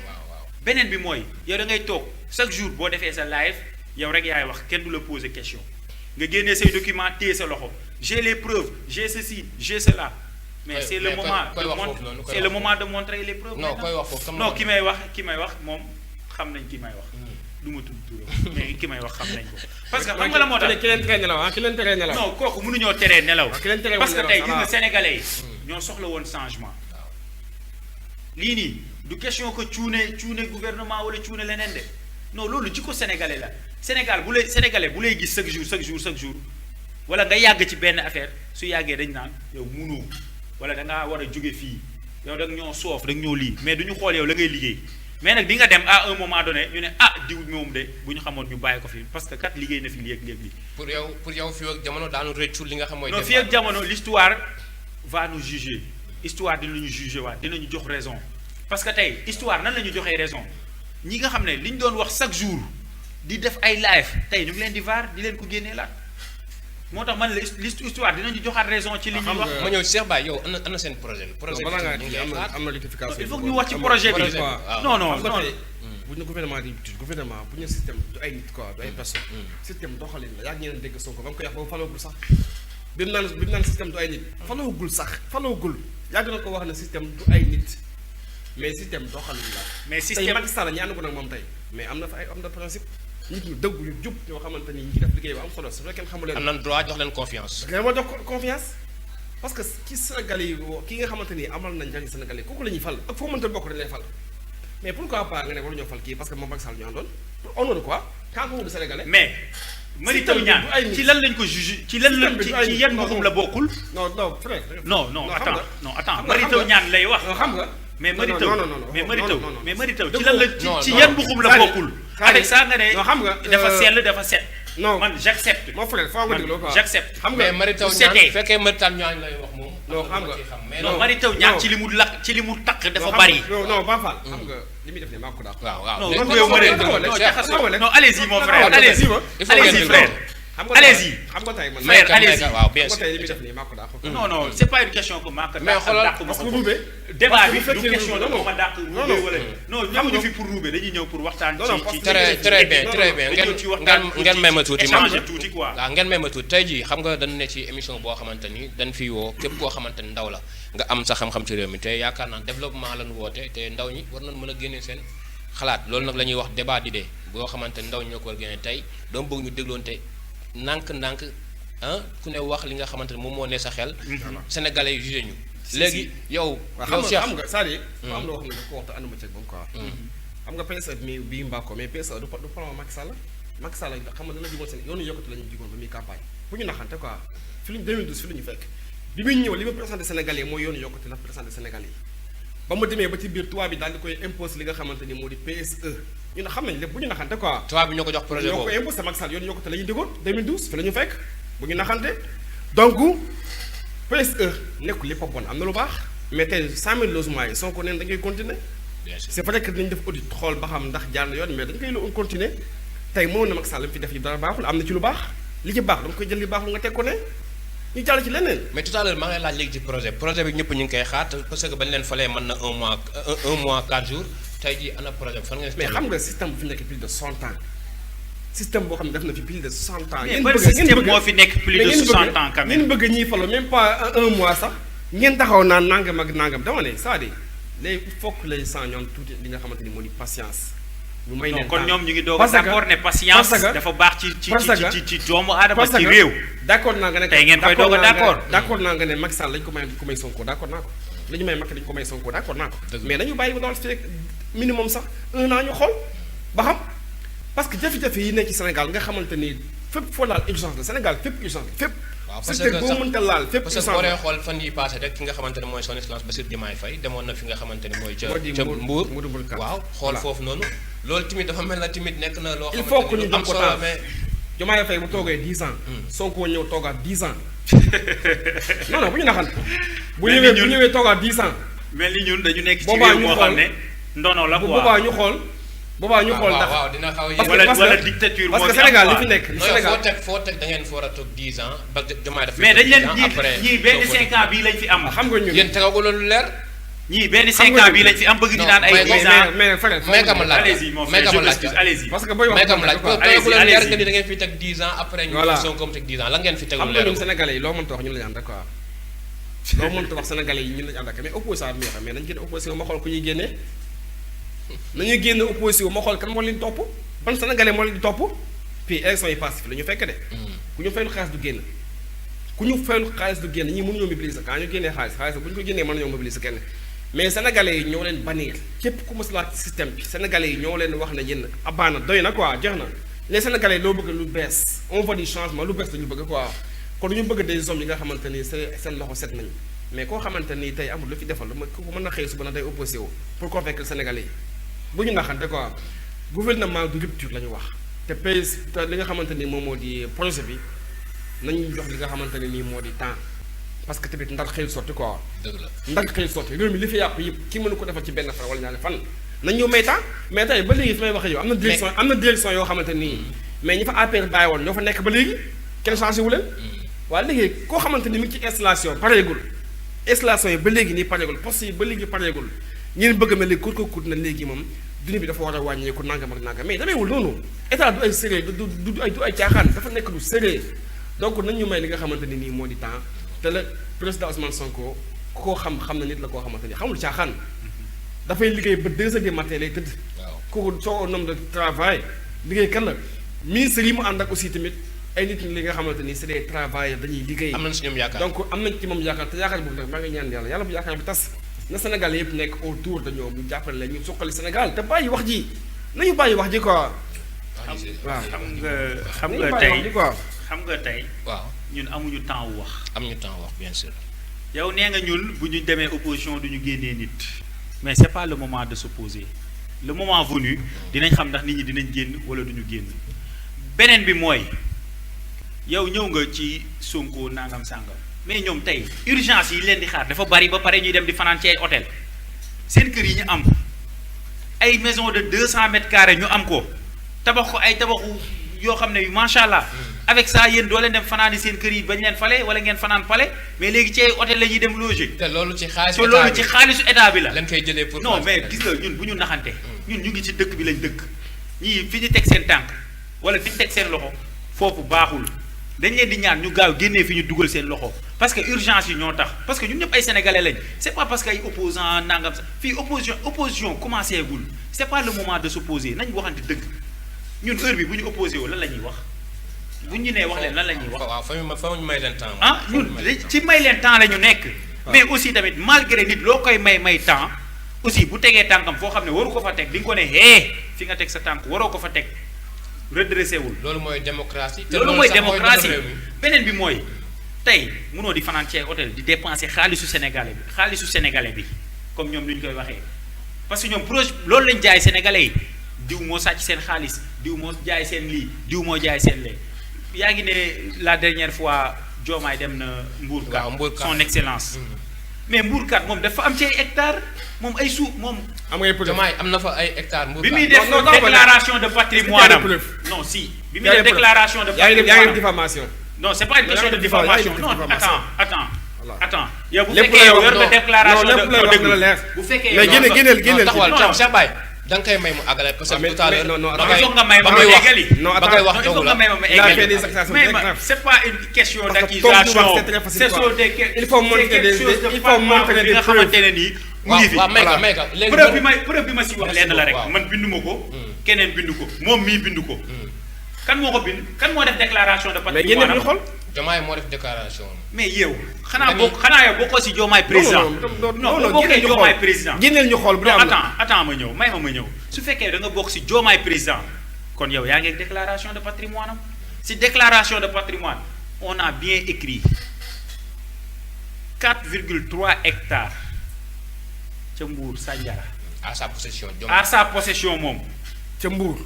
beneen bi mooy yow da ngay toog chaque jour boo defee sa live yow rek yaay wax kenn du la poser question nga génnee say documents téye sa loxo j'ai les preuves j'ai ceci j'ai cela mais c'est le moment de montrer les preuves non ki may wax moom xam nañ ki may wax du ma tudd turam mais ki may wax xam nañ ko parce que xam nga la moo tax ki leen teree nelaw non kooku mënuñoo teree nelaw parce que tey gis nga sénégalais yi ñoo soxla woon changement lii nii du question que cuune gouvernement wala cuune leneen de non loolu ci ko sénégalais la sénégalais bu lay gis chaque jour wala nga yàgg ci benn affaire su yàggee dañ naan yow munoo wala da ngaa war a jóge fii yow da nga ñoo soof da nga ñoo lii mais du ñu xool yow la ngay liggéey mais nag di nga dem à un moment donné ñu ne diw moom de bu ñu xamoon ñu bàyyi ko fi parce que kat liggéey na fi léeg-léeg li pour yow fii ak jamono daanu rëccu li nga xam mooy. non fii ak jamono l'histoire va nous juger histoire dinañu juger waat dinañu jox raison parce que tey histoire nan la ñu joxee raison ñi nga xam ne li ñu doon wax chaque jour di def ay live tey ñu ngi leen di vaar di leen ko génnee laat moo tax man la l'histoire dinañu joxaat raison ci li ñuy wax. ma ñëw Cheikh Baye yow ana seen projet bi. projet bi am na rectification. il faut que ñu wax ci projet bi. non bu ñu gouvernement bu ñu système du ay nit quoi du ay personnes. système doxalin la yaa ngi ñeneen dégg Sonko ba mu koy wax boobu faloogul sax bi mu naan système du ay nit faloogul yàgg na ko wax ne système du ay nit mais système doxalin la. mais système tey Macky Sall ñu ànd ko nag moom tey mais am na principe. nit ñu dëgg ñu jub ñoo xamante ni ñi def liggéey bu am solo su fekkee xamu leen. am nañ droit jox leen confiance. da ma jox confiance parce que ci Sénégal yi ki nga xamante ni amal nañ njëriñ Sénégal yi kooku la ñuy fal ak foo mënta bokk dañ lay fal mais pourquoi pas nga ne waruñoo fal kii parce que moom Macky Sall ñu àndoon au nom de quoi quand on dit sénégalais. mais Mary Teuw Niane ci lan lañ ko jugé ci lan la ci yan mbuxum la bokkul. non frère. non attends Mary Teuw Niane lay wax. xam nga. mais Mary Teuw ci lan la ci yan mbuxum la bokkul. avec ça nga ne xam nga dafa sell dafa set. non man j'accepte. mon frère foo nga dégloo quoi j'accepte. xam nga mais Mary Teuw Niane fekkee Mary Teuw Niane lay wax moom. non xam nga non Mary Teuw Niane ci li mu lakk ci li mu takk dafa bari. non Ba Fall xam nga li muy def ne maa ko daax. waaw non allez-y mon frère allez-y frère. allez-y xam nga tey man frère allez-y waaw bien xam sûr nga tey li muy def nii maa ko daax. non c'est pas une question que maa ko mais xoolal dàq ma ko ruube débat bi du question de ma dàq ruube wala non ñëwuñu fi pour ruube dañuy ñëw pour waxtaan ci très bien ngeen may ma tuuti échanger tuuti quoi. waaw ngeen may ma tuuti tey jii xam nga dañu ne ci émission boo xamante ni dañ fi woo képp koo xamante ni ndaw la nga am sa xam-xam ci réew mi te yaakaar naa développement lañu woote te ndaw ñi war nañ mën a génne seen xalaat loolu nag la ñuy wax débat d'idées boo xamante ni ndaw ñi ñoo ko war a génne tey dama bëgg ñu dégloonte ndànk ku ne wax li nga xamante ne moom moo ne sa xel. sénégalais yi jugé ñu. léegi yow. Cheikh xam nga c'est-à-dire. am na wax ne ko waxtu ànduma ceeg moom quoi. xam nga PSE bii Mbako mais PSE du plan Macky Sall. Macky Sall xam nga dana jigoon seen yoonu yokkute la ñu jigoon ba muy campagne bu ñu naxante quoi fi luñ 2012 fi lu ñu fekk bi muy ñëw li ma présenté Sénégalais mooy yoonu yokkute la présenté Sénégalais yi ba ma demee ba ci biir tubaab bi daal di koy imposé li nga xamante ni moo di PSE ñu ne xam nañ lépp bu ñu naxante quoi. tubaab bi ñoo ko jox projet boobu ñoo ko imposé Macky Sall yoonu yokkute la ñu digoon 2012 fi la ñu fekk bu ñu naxante donc PSE nekkul lépp a bon am na lu baax mais tey 100000 logements yi soo ko neen dañ koy continuer c'est vrai que dinañ def audit xool ba xam ndax jaar na yoon mais dañ koy continuer tey moo na Macky Sall fi def yi dara baaxul am na ci lu baax li ci baax danga koy jël li baax lu nga teg ko ne ñu jàll ci leneen. mais tout à l'heure maa ngi lay laaj léegi ci projet bi ñëpp ñu ngi koy xaar parce que bañ leen falee mën na un mois 4 jours tey jii ana projet bi fan ngeen. mais xam nga système bu fi nekk plus de 100 ans système boo xam ne def na fi plus de 60 ans. mais ban système moo fi nekk plus de 60 ans quand même. ngeen bëgg ñiy faloo même pas un mois sax ngeen taxaw naan nangam ak nangam dama ne c'est-à-dire léegi il faut que les gens ñoom tuuti li nga xamante ni moo di patience. ñu may leen kon ñoom ñu ngi doog a d'accord ne patience dafa baax ci doomu aadama ci réew. d'accord naa nga ne tey ngeen koy doog a d'accord naa nga ne Macky Sall lañ ko may Sonko d'accord naa ko la ñu may Macky dañ ko may Sonko d'accord naa ko mais dañu bàyyi ba doon fi minimum sax 1 an ñu xool ba xam parce que jafe-jafe yi nekk ci Sénégal nga xamante ni fépp foo laal urgence la Sénégal fépp urgence la fépp. waaw parce que boo mënta laal fépp parce que boo dee xool fan yi passé rek ki nga xamante ne mooy son excellence Bassirou Diomaye Faye demoon na fi nga xamante ne mooy ca Mbour waaw xool foofu noonu loolu tamit dafa mel na tamit nekk na loo il faut que ñu am jox ko solo temps mais Diomaye Faye bu toogee 10 ans Sonko ñëw toogaat 10 ans non bu ñu naxante bu ñëwee toogaat 10 ans mel ni ñun dañu nekk ci boobaa réew ñu moo xool xam ne ndono la quoi boobaa ñu xool ndax waaw dina xaw a parce que wala dictature moo parce que fi am Sénégal li quoi. fi nekk non Sénégal foo teg da ngeen fa war a toog 10 ans ba Diomaye daf mais dañ leen après ñii benn 5 ans bii lañ fi am. xam nga ñun yéen tegagu loolu leer ñii benn xam 5 nga ans bii lañ fi am bëgg ñu non, naan ay mais 10 ans. mais Fadel may ka ma laaj allez-y mon may frère ka je ma laaj m'excuse allez-y. parce que booy wax may ka ma laaj quoi. tegagu leen leer allez-y. nga ni da ngeen fi teg 10 ans après ñu Voilà. Sonko mu teg 10 ans la ngeen fi xam tegul nga ñun leer Sénégalais yi loo mënta wax ñun lañu ànd ak quoi loo mënta wax Sénégalais yi ñun lañu ànd ak mais opposition bi mais nañu génne opposition ma xool ku ñuy génnee nañuy génne opposition ma xool kan moo leen di topp ban Sénégalais moo leen di topp puis élection yi passé fi la ñu fekk de ku ñu fayul xaalis du génn ku ñu fayul xaalis du génn ñi mënuñoo mobiliser quand ñu génnee xaalis bu ñu ko génnee mën nañoo mobiliser kenn mais Sénégalais yi ñoo leen bannir képp ku mos laaj système bi Sénégalais yi ñoo leen wax ne yéen abaana doy na quoi jeex na les Sénégalais loo bëgg lu bees on veut du changement lu bees la ñu bëgg quoi kon ñu bëgg des hommes yi nga xamante ni seen loxo set nañu mais koo xamante ni tey amul lu fi defal ma ku mën na xëy suba na day opposé wu pour convaincre Sénégalais yi bu ñu naxante quoi gouvernement de rupture la ñu wax te pays te li nga xamante ni moom moo di projet bi nañu jox li nga xamante ne nii moo di temps parce que tamit ndar xëy sotti quoi dëgg la ndar xëy sotti réew mi li fi yàqu yëpp ki mënu ko defal ci benn fan wala ñaari fan nañ ñëw may temps mais tey ba léegi fi may waxee yow am na direction yoo xamante nii mais ñi fa APR bàyyi woon ñoo fa nekk ba léegi kenn changé wu leen waaye léegi koo xamante ni mi ngi ci installation pareegul installation yi ba léegi nii pareegul poste yi ba léegi pareegul ñeen bëgg na léegi kut na léegi moom dund bi dafa war a wàññeeku nangam ak nangam mais dameewul noonu état du ay sérieux du ay caaxaan dafa nekk lu sérieux donc nañ ñu may li nga xamante ni nii moo di temps te la président Ousmane Sonko ku ko xam na nit la koo xamante ni xamul caaxaan dafay liggéey ba 2 heures du matin lay tëdd waaw kooku soo nom de travail liggéey kan la ministre yi mu ànd ak aussi tamit ay nit ñi li nga xamante ni c'est des travailleurs dañuy liggéey am nañ si ñoom yaakaar donc am nañ ci moom yaakaar te yaakaar boobu nag maa ngi ñaan yàlla bu yaakaar bi tas na Sénégal yëpp nekk autour de ñoom ñu jàppale leen ñu suqali Sénégal te bàyyi wax ji nañu bàyyi wax ji quoi waaw xam nañu nga bàyyi wax ji tey quoi xam nga tey waaw ñun amuñu temps wu wax. am ñu temps wax bien sûr yow nee nga ñun bu ñu demee opposition du ñu génnee nit. mais c'est pas le moment de s'opposer le moment venu dinañ xam ndax nit ñi dinañ génn wala duñu génn beneen bi mooy yow ñëw nga ci Sonko nangam sàngam mais ñoom tey urgence yi leen di xaar dafa bari ba pare ñuy dem di fanaan ci ay hôtel seen kër yi ñu am ay maison de 200 mètres carrés ñu am ko tabax ko ay tabaxu yoo xam ne macha allah avec ça yéen doo leen dem fanaani seen kër yi bañ leen fale wala ngeen fanaan pale mais léegi ci ay hôtel la ñuy dem loger. te loolu ci xaalis te loolu ci xaalisu état bi la. lañ koy jëlee pour non mais gis nga ñun bu ñu naxante ñun ñu ngi ci dëkk bi lañ dëkk ñii fi ñu teg seen tànk wala fi ñu teg seen loxo foofu baaxul dañ leen di ñaan ñu gaaw génnee fi ñu dugal seen loxo parce que urgence yi ñoo tax parce que ñun ñëpp ay sénégalais lañ c'est pas parce que ay opposants nangam sax fii opposition commencé gul c'est pas le moment de s'opposer nañ waxante dëgg ñun heure bi bu ñu opposé wu lan la ñuy wax bu ñu nee wax leen lan la ñuy wax. waaw fa ñu may leen temps. ah ñun ci may leen temps la ñu nekk. mais aussi tamit malgré nit loo koy may temps aussi bu tegee tànkam foo xam ne waru ko fa teg di nga ko ne fi nga teg sa tànk waroo ko fa teg redressé wul. loolu mooy démocratie. te loolu mooy démocratie beneen bi mooy tey munoo di fanaan ci ay hôtel di dépenser xaalisu sénégalais bi comme ñoom ni ñu koy waxee parce que ñoom projet loolu lañ jaay sénégalais yi diw moo sàcc seen xaalis diw moo jaay seen lii diw moo jaay seen lee yaa ngi ne la dernière fois Diomaye dem na Mbour. waaw Mbour son excellence. mais Mbourkat moom dafa am ci ay hectares moom ay suuf moom. am ngay preuve Diomaye am na fa ay hectares Mbour. bi muy def déclaration de patrimoine am non si. bi muy def déclaration de patrimoine yaa ngi diffamation. non c'est pas une question de diffamation non attends yow bu lépp fekkee yow yor nga non, déclaration lépp de lay wax déglu na la leer. bu fekkee mais yow génneel taxawal non. tam Cheikh Baye da nga koy may mu àggale parce que mais tout à l'heure non, non, non, il faut nga may ma ma eggali. non ba ngay wax il faut doogu nga la may ma ma Il a fait eggali. des accusations mais très graves. c'est pas une question Parce que d'accusation comme c'est très facile, c'est quoi. sur des Il faut montrer c'est quelque des- chose de il faut montrer palpable des bi nga preuves. xamante ne nii mu ngi fi. waaw may ka léegi preuve bi ma si wax lenn la rek waaw. man bindu ma ko keneen bindu ko moom mii bindu ko kan moo ko bind kan moo def déclaration de mais génneel patrimoine ñu xool. Diomaye moo def déclaration. mais yow xanaa Dañuy- bokk xanaa yow bokkoo si Diomaye président non boo bokkee Diomaye président génneel ñu xool bu dee non am na. attends ma ñëw may ma ñëw su fekkee da nga bokk si Diomaye président kon yow yaa ngi déclaration de patrimoine am si déclaration de patrimoine on a bien écrit 4,3 hectares ca Mbour Sandiara À sa possession à Diomaye. sa possession moom ca Mbour.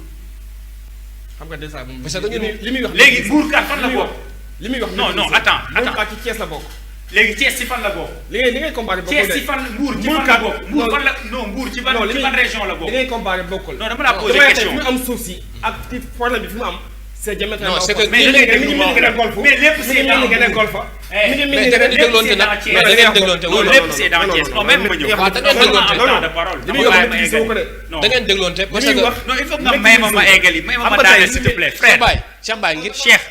xam nga déjà moom. Parce que dañu ne- li muy wax. léegi Mbour kat fan la bokk li muy wax. Non, non, attends. Mbour ci Thiès la bokk. léegi Thiès si fan la bokk li ngay comparé bokkul Thiès de. si fan Mbour ci Mbour fan la kat- bokk Mbour non. fan la non Mbour ci ban non, li ci muy- ban région la li bokk ngay comparé bokkul. non dama la poser Diomaye question fi mu am suuf si ak ci problème bi fi mu am. c'est diamétralement Non, c'est que- opposé. mais da ngay déglu mi ngi ma mel ni gën a golf. mais lépp c'est mi ngi mel ni gën a dans golf. Eh, mi ngi mel mais ni da ngeen di gën a- dégloonte nag Thiès. mais da ngeen dégloonte loolu wóolu. lépp c'est dans Thiès non même ma ñëw waaw da ngeen dégloonte am temps de parole li muy wax maîtriser wu ko de. non da ngeen dégloonte parce li muy que wax non il faut que nga may ma eggali may ma Xam nga daaneel tey s'il te plaît Cheikh frère Baye Cheikh Baye ngir Cheikh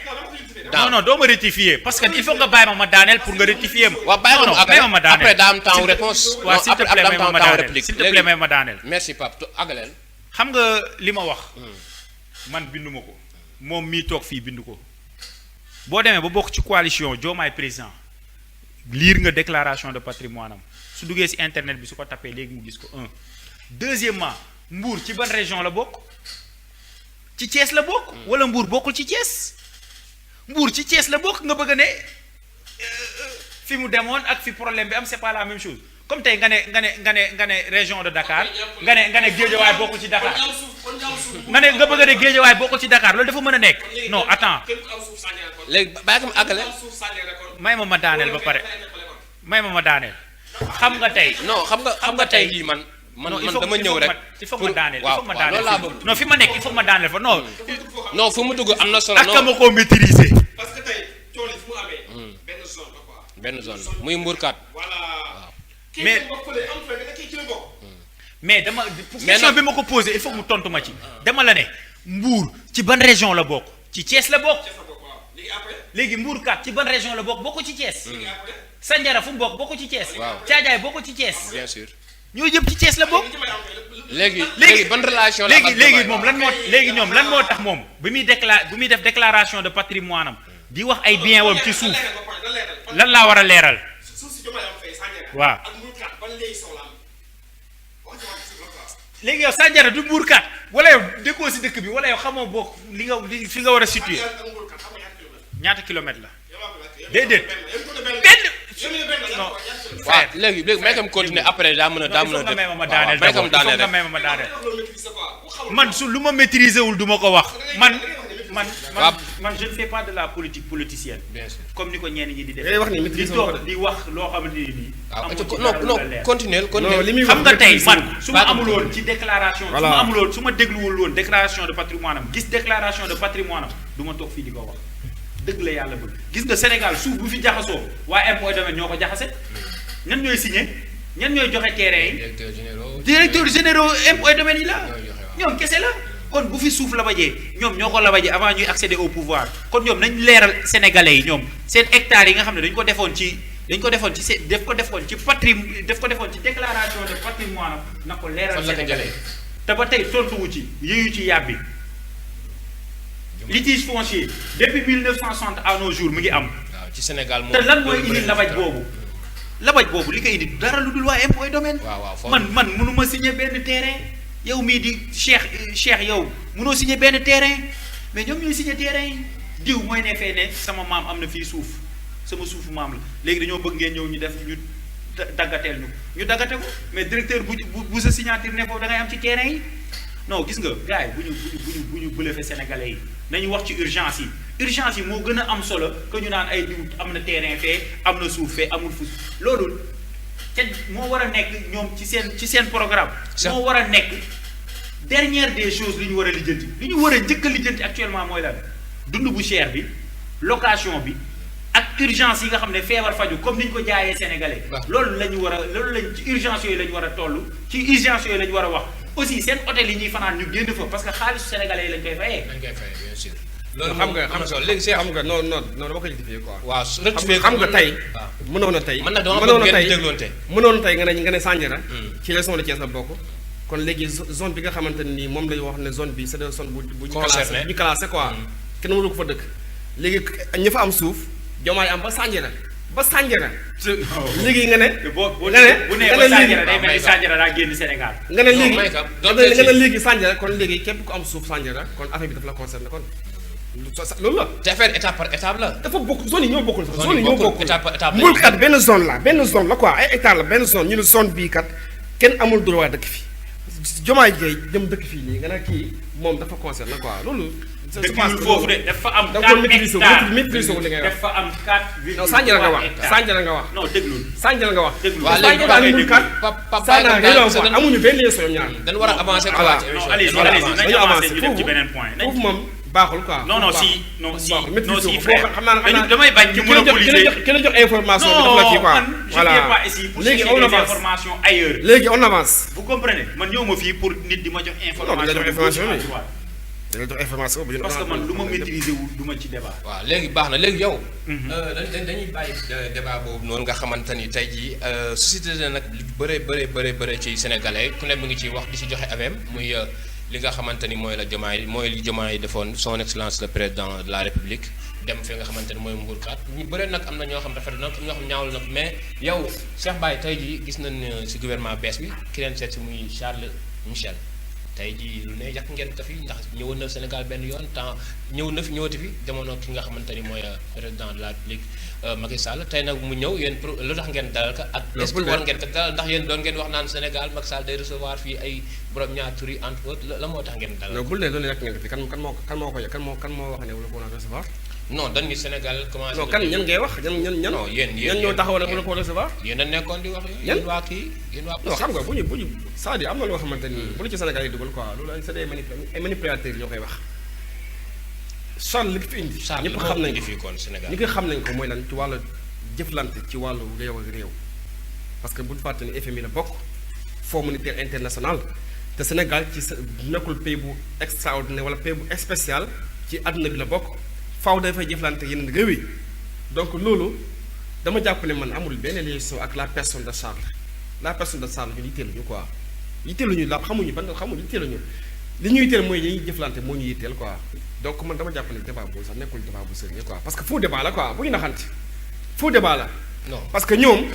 non non doo ma rectifier parce que il faut nga bàyyi ma daaneel pour nga rectifier ma waaw bàyyi non ma non may ma daaneel après daa am temps réponse waaw s'il te après plaît daa may am ma temps daaneel réplique s'il te plaît may ma daaneel merci Pape to àggaleel xam nga li ma wax man bindu ma ko moom mii toog fii bindu ko boo demee ba bokk ci coalition Diomaye président lire nga déclaration de patrimoine am su duggee ci internet bi su ko tapé léegi mu gis ko un deuxièmement Mbour ci ban région la bokk ci Thiès la bokk wala Mbour bokkul ci Thiès Mbour ci Thiès la bokk nga bëgg a ne fi mu demoon ak fi problème bi am c'est pas la même chose comme tey nga ne région de Dakar nga ne Guédiawaye bokkul ci Dakar nga bëgg a ne Guédiawaye bokkul ci Dakar loolu dafa mën a nekk non attends léegi bàyyi ko mu àggale may ma daaneel ba pare may ma daaneel xam nga tey non xam nga tey jii man dama ñëw rek il faut ma daaneel il waaw faut ma waaw loolu laa daaneel bëgg non fi ma nekk il faut ma daaneel fa non non fu mu dugg am na solo ak non ma ko maîtriser parce que tey tool yi fu mu amee. benn zone la quoi. benn zone la muy Mbourkat voilà. Mais- kii bokk fële am fële nga kii ci la bokk. mais dama Mais question nag- bi ma ko posé il faut mu tontu ma ci dama la ne Mbour ci ban région la bokk ci Thiès la bokk Thiès la bokk waaw. léegi après. léegi Mbour kat ci ban région la bokk ci Thiès léegi après. Sandiara fu mu bokk ci Thiès Waaw. Thiadiaye bokk ci Thiès bien sûr ñoo jëm ci Thiès la bokk léegi ban relation la ak léegi Diomaye? moom ñoom lan moo tax moom bi muy def déclaration de patrimoine am di wax ay bien wam ci suuf lan laa war a leeral suuf si Diomaye am fay Sandiara. waaw ak Mbourkat ban léegi soxla am. wax ci wax ci suuf la quoi. léegi yow Sandiara du Mbour kat wala yow dëkkoo si dëkk bi wala yow xamoo bokk fi nga war a situer Sandiara ak Mbourkat xam nga ñaata ñaata kilomètre. kilomètres la yow wax nga la. déedéet benn. benn non waaw léegi may kam continuer après daa mën a il faut nga may ma daaneel may kam d'abord il faut daaneel nga rek may ma daaneel man su lu ma maîtriser wul du ma ko wax man je ne fais pas de la politique politicienne bien sûr comme ni ko ñenn ñi di def ngay wax ni di maîtriser wu ko toog de. di wax loo xamante ni nii waaw amul ci non dara lu non la leer. continuer non li muy xam nga tey maîtriser wu man ko. su ma amul woon ci déclaration su Voilà. ma amul woon su ma dégluwul woon déclaration de patrimoine am gis déclaration de patrimoine am du ma toog fii di ko wax dëgg la yàlla bëgg gis nga Sénégal suuf bu fi jaxasoo waa impôt et domaine ñoo ko jaxase ñan ñooy signé ñan ñooy joxe terrain yi directeur général directeur généraux impôt et domaine yi la ñooy joxe waaw. ñoom kese la kon bu fi suuf labajee ñoom ñoo ko labajee avant ñuy accéder au pouvoir kon ñoom nañ leeral sénégalais yi ñoom seen hectares yi nga xam ne dañ ko defoon ci seen def ko defoon ci déclaration de patrimoine am na ko leeral Fan la ko sénégalais jëlee? te ba tey tontuwu ci yéeyu ci yàbbi litige foncier depuis 1960 à nos jours mu ngi am waaw ci Sénégal moom te lan mooy loolu indi bëri na labaj fi boobu labaj boobu li koy indi dara lu dul waa impôt et domaine waaw waaw foofu man mënuma signé benn terrain yow mii di Cheikh yow mënoo signé benn terrain mais ñoom ñooy signé terrain yi diw mooy ne fee ne sama maam am na fii suuf sama suufu maam la léegi dañoo bëgg ngeen ñëw ñu def ñu daggateel ñu daggate ko mais directeur bu sa signature ne foofu da ngay am ci terrain yi non gis nga gars yi bu ñu bëlëfe sénégalais yi nañu wax ci urgence yi moo gën a am solo que ñu naan ay diw am na terrain fee am na suuf fee amul fu loolu te moo war a nekk ñoom ci seen programme. moo war a nekk dernière des choses li ñu war a lijjanti li ñu war a njëkk a lijjanti actuellement mooy lan dund bu cher bi location bi ak urgence yi nga xam ne feebar faju comme ni ñu ko jaayee sénégalais. loolu la ñu war a loolu lañ ci urgence yooyu la ñu war a toll ci urgence yooyu la ñu war a wax aussi seen hôtel yi ñuy fanaan ñu génn fa parce que xaalisu sénégalais yi lañ koy fayee. bien sûr. loolu xam nga léegi Cheikh xam nga non dama ko rectifier quoi. waaw rectifier xam nga tey. mënoon a tey man nag dama bëgg ngeen dégloonte. mënoon tey nga ne Sandiara. ci région de Thiès la bokk. kon léegi zone bi nga xamante ni moom la ñu wax ne zone bi c'est zone bu ñu classé quoi. kenn mënu ko fa dëkk. léegi ñi fa am suuf Diomaye am ba Sandiara. léegi nga ne. bu nee ba Sandiara day mel ni Sandiara daa génn Sénégal. nga ne léegi Sandiara kon léegi képp ku am suuf Sandiara kon affaire bi daf la concerné kon. loolu la. te affaire étape par étape la. dafa bokk zone yi ñoo bokkul sax. zone yi ñoo bokkul étape par étape mbul kat benn zone la quoi ay hectare la benn zone ñu ne zone bii kat kenn amul droit dëkk fi Diomaye Dièye dem dëkk fii nii nga ne kii moom dafa concerné quoi loolu. dëkkul foofu de dafa am 4 hectares li ngay wax. dafa am 4. non Sandiara nga wax. non déglul. Sandiara nga wax. déglul waaw léegi daal mbul kat. amuñu benn liaison ñaar. dañu war a avancer. voilà nañu avancer ñu dem ci beneen point. foofu moom baaxul quoi. non si frère. xam naa damay bañ ñu monopoliser. ki la jox information bi dafa la kii quoi. voilà je viens pas ici pour chercher des informations ailleurs. léegi on avance. vous comprenez man ñëw ma fii pour nit di ma jox information. dina jox information bi parce que man lu ma maîtriser wul du ma ci débat. waaw léegi baax na léegi yow. dañuy bàyyi débat boobu noonu nga xamante ni tey jii société de nag lu bëree ci sénégalais ku ne mu ngi ciy wax di ci joxe aveem muy li nga xamante ni mooy li Diomaye defoon son excellence le président de la république dem fi nga xamante ni mooy Mbourkat ñu bëre nag am na ñoo xam rafetlu na ñoo xam ñaawlu na mais yow Cheikh Baye tey jii gis nañ si gouvernement bees bi ki leen seet si muy Charles Michel. tey jii lu ne yàq ngeen ko fi ndax ñëwoon na Sénégal benn yoon temps ñëwati fi jamono ki nga xamante ni mooy président de la République Macky Sall tey nag mu ñëw yéen pour lu tax ngeen dalal ko ak est-ce que war ngeen ko dalal ndax yéen doon ngeen wax naan Sénégal Macky Sall day recevoir fii ay borom ñaar tur yi entre autres la moo tax ngeen dalal non bul ne loolu yàq ngeen ko fi kan moo wax ne wala ko war a recevoir non dañ ni Sénégal commencé non kan ñan ngay wax ñan non yéen ñoo taxaw ne wala ko recevoir yéen a nekkoon di wax yéen waa kii yéen waa non xam nga bu ñu c'est-à-dire am na loo xamante ni bu la ci Sénégal yi dugal quoi loolu c'est des manipulateurs ñoo koy wax Charles li fi indi ñëpp xam nañ ko fii kon Sénégal ñi ko xam nañ ko mooy lan ci wàllu jëflante ci wàllu réew ak réew parce que bu ñu fàtte ni FMI la bokk Fonds monétaire international te Sénégal ci nekkul pays bu extraordinaire wala pays bu spécial ci àdduna bi la bokk faaw dafay jëflante yeneen réew yi donc loolu dama jàpp ne man amul benn liaison ak la personne de Charles ñun yitteeluñu quoi yitteeluñu la xamuñu yitteeluñu li ñuy yitteel mooy dañuy jëflante moo ñu yitteel quoi donc man dama jàpp ne débat boobu sax nekkul débat bu sérieux quoi parce que faux débat la quoi bu ñu naxante faux débat la. non parce que ñoom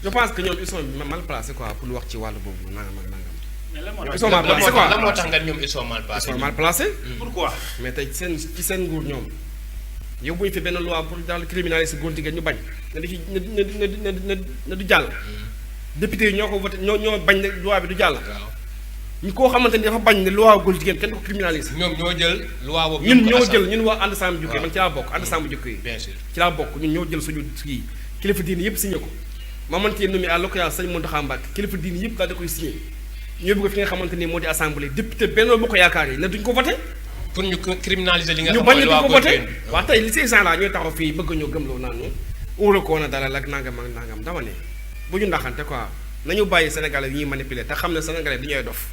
je pense que ñoom ils sont mal placés quoi pour lu wax ci wàllu boobu nangam ak nangam. mais lan ils sont mal placés quoi lan moo tax nga ñoom ils sont mal placés. ils sont mal placés. pourquoi. mais tey ci seen nguur ñoom yow bu ñu fi benn loi pour daal criminaliser góor jigéen ñu bañ ne du jàll. député yi ñoo ko voté ñoo bañ ne loi bi du jàll. ñu koo xamante ni dafa bañ ne loi góor jigéen kenn ko criminaliser. ñoom ñoo jël loi boobu. ñun waa ànd sàmm jukki man ci laa bokk ànd sàmm jukki yi. bien sûr ci laa bokk ñun ñoo jël suñu kii kilifa diine yëpp signé ko ma mën cee nommé à l'occurrence sëñ Mountakha Mbacké kilifa diine yëpp daal da koy signé ñoo bëgg fi nga xamante ni moo di assemblée député Benno Bokk Yaakaar yi ne duñ ko voté. pour ñu criminaliser li nga ñu xam bañ mooy ne loi duñ ko góor voté jigéen. waaw tey li ces gens là ñooy taxaw fii bëgg ñoo gëmloo naan ñu wóoru ko woon a dalal ak nangam ak nangam dama ne bu ñu ndaxante quoi nañu bàyyi sénégalais yi ñuy manipuler te xam ne sénégalais di ñooy dof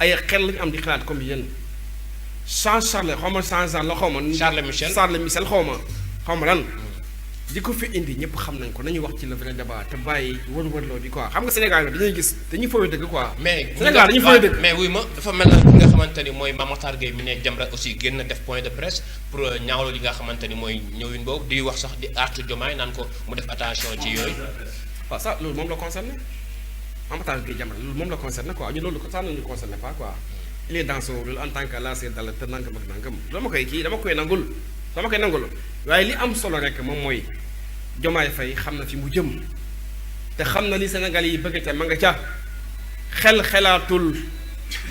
ay xel lañu am di xalaat comme yéen Charles xaw ma Charles la xaw ma. Charles Michel xaw ma lan. di ko fi indi ñëpp xam nañ ko nañu wax ci le vrai débat te bàyyi wër-wërloo bi quoi xam nga Sénégal dañuy gis dañuy fooy dëgg quoi. mais Sénégal dañuy fooy dëgg. mais wuy ma dafa mel na ki nga xamante ni mooy Mame Makhtar Gueye mi ne Jamra aussi génn def point de presse pour ñaawlo li nga xamante ni mooy ñëwin boobu di wax sax di artu Diomaye naan ko mu def attention ci yooyu. waaw ça loolu moom la concerné Mame Makhtar Gueye Jamra loolu moom la concerné quoi ñu loolu ça ne nous concerne pas quoi. il est dans son rôle en tant que lanceur d'alerte te nangam ak nangam dama koy nangul waaye li am solo rek moom mooy Diomaye Faye xam na fi mu jëm te xam na li Sénégal yi bëgg ca ma nga ca xelaatul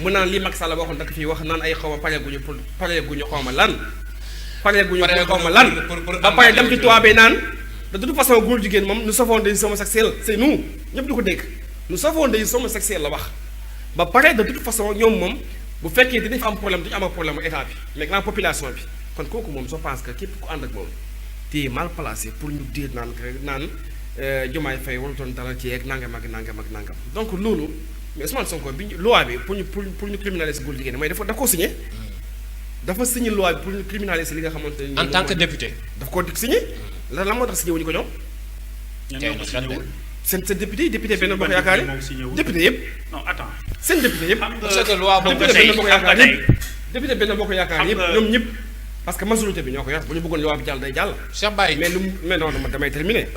mu naan li Macky Sall waxoon da ko fii wax naan ay xaw ma pareeguñu xaw ma lan. pareeguñu xaw ma lan. ba pare dem ci tubaab bi naan de toute façon góor jigéen moom nous savons des homosexuels c'est nous ñëpp di ko dégg nous savons des homosexuels la wax ba pare de toute façon ñoom moom bu fekkee dinañ fa am problème duñu am problème état bi mais grand population bi kon kooku moom je pense que képp ku ànd ak moom t'es mal placé pour ñu diir naan Diomaye Faye warutoon dalal ci yeeg nangam ak nangam ak nangam donc loolu mais Ousmane Sonko bi loi bi pour ñu criminaliser góor jigéen mooy dafa ko signé dafa signé loi bi pour ñu criminaliser li nga xamante ni en tant que député. daf ko signé lan moo tax signé wuñu ko ñoom. seen député benn bokk yaakaar yi député yëpp. non attends seen député yëpp. parce que loi boobu député benn bokk yaakaar yëpp ñoom ñëpp. parce que majorité bi ñoo ko yor bu ñu bëggoon loi bi jàll day jàll. Cheikh Baye mais non damay terminer.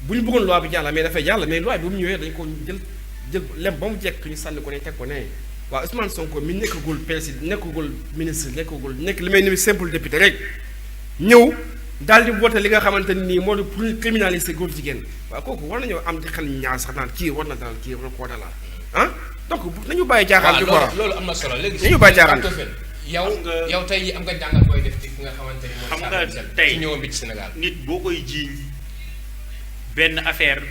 bu ñu bëggoon loi bi jàll mais dafay jàll mais loi bi bu mu ñëwee dañu ko jël lem ba mu jekk ñu sànni ko ne teg ko ne waaw Ousmane Sonko mi nekkagul président nekkagul ministre nekk li may ni simple député rek ñëw daal di voté li nga xamante nii moo di pour criminaliser góor jigéen waaw kooku war nañoo am di xel ñaar sax naan kii war na dalal kii war na koo dalal ah donc nañu bàyyi jaaxaan bi quoi loolu am na solo léegi nañu bàyyi jaaxaan yow tey am nga jàngat booy def ci fi nga xamante ni mooy. xam nga tey ci ñëwam bi ci Sénégal. nit boo koy jiiñ benn affaire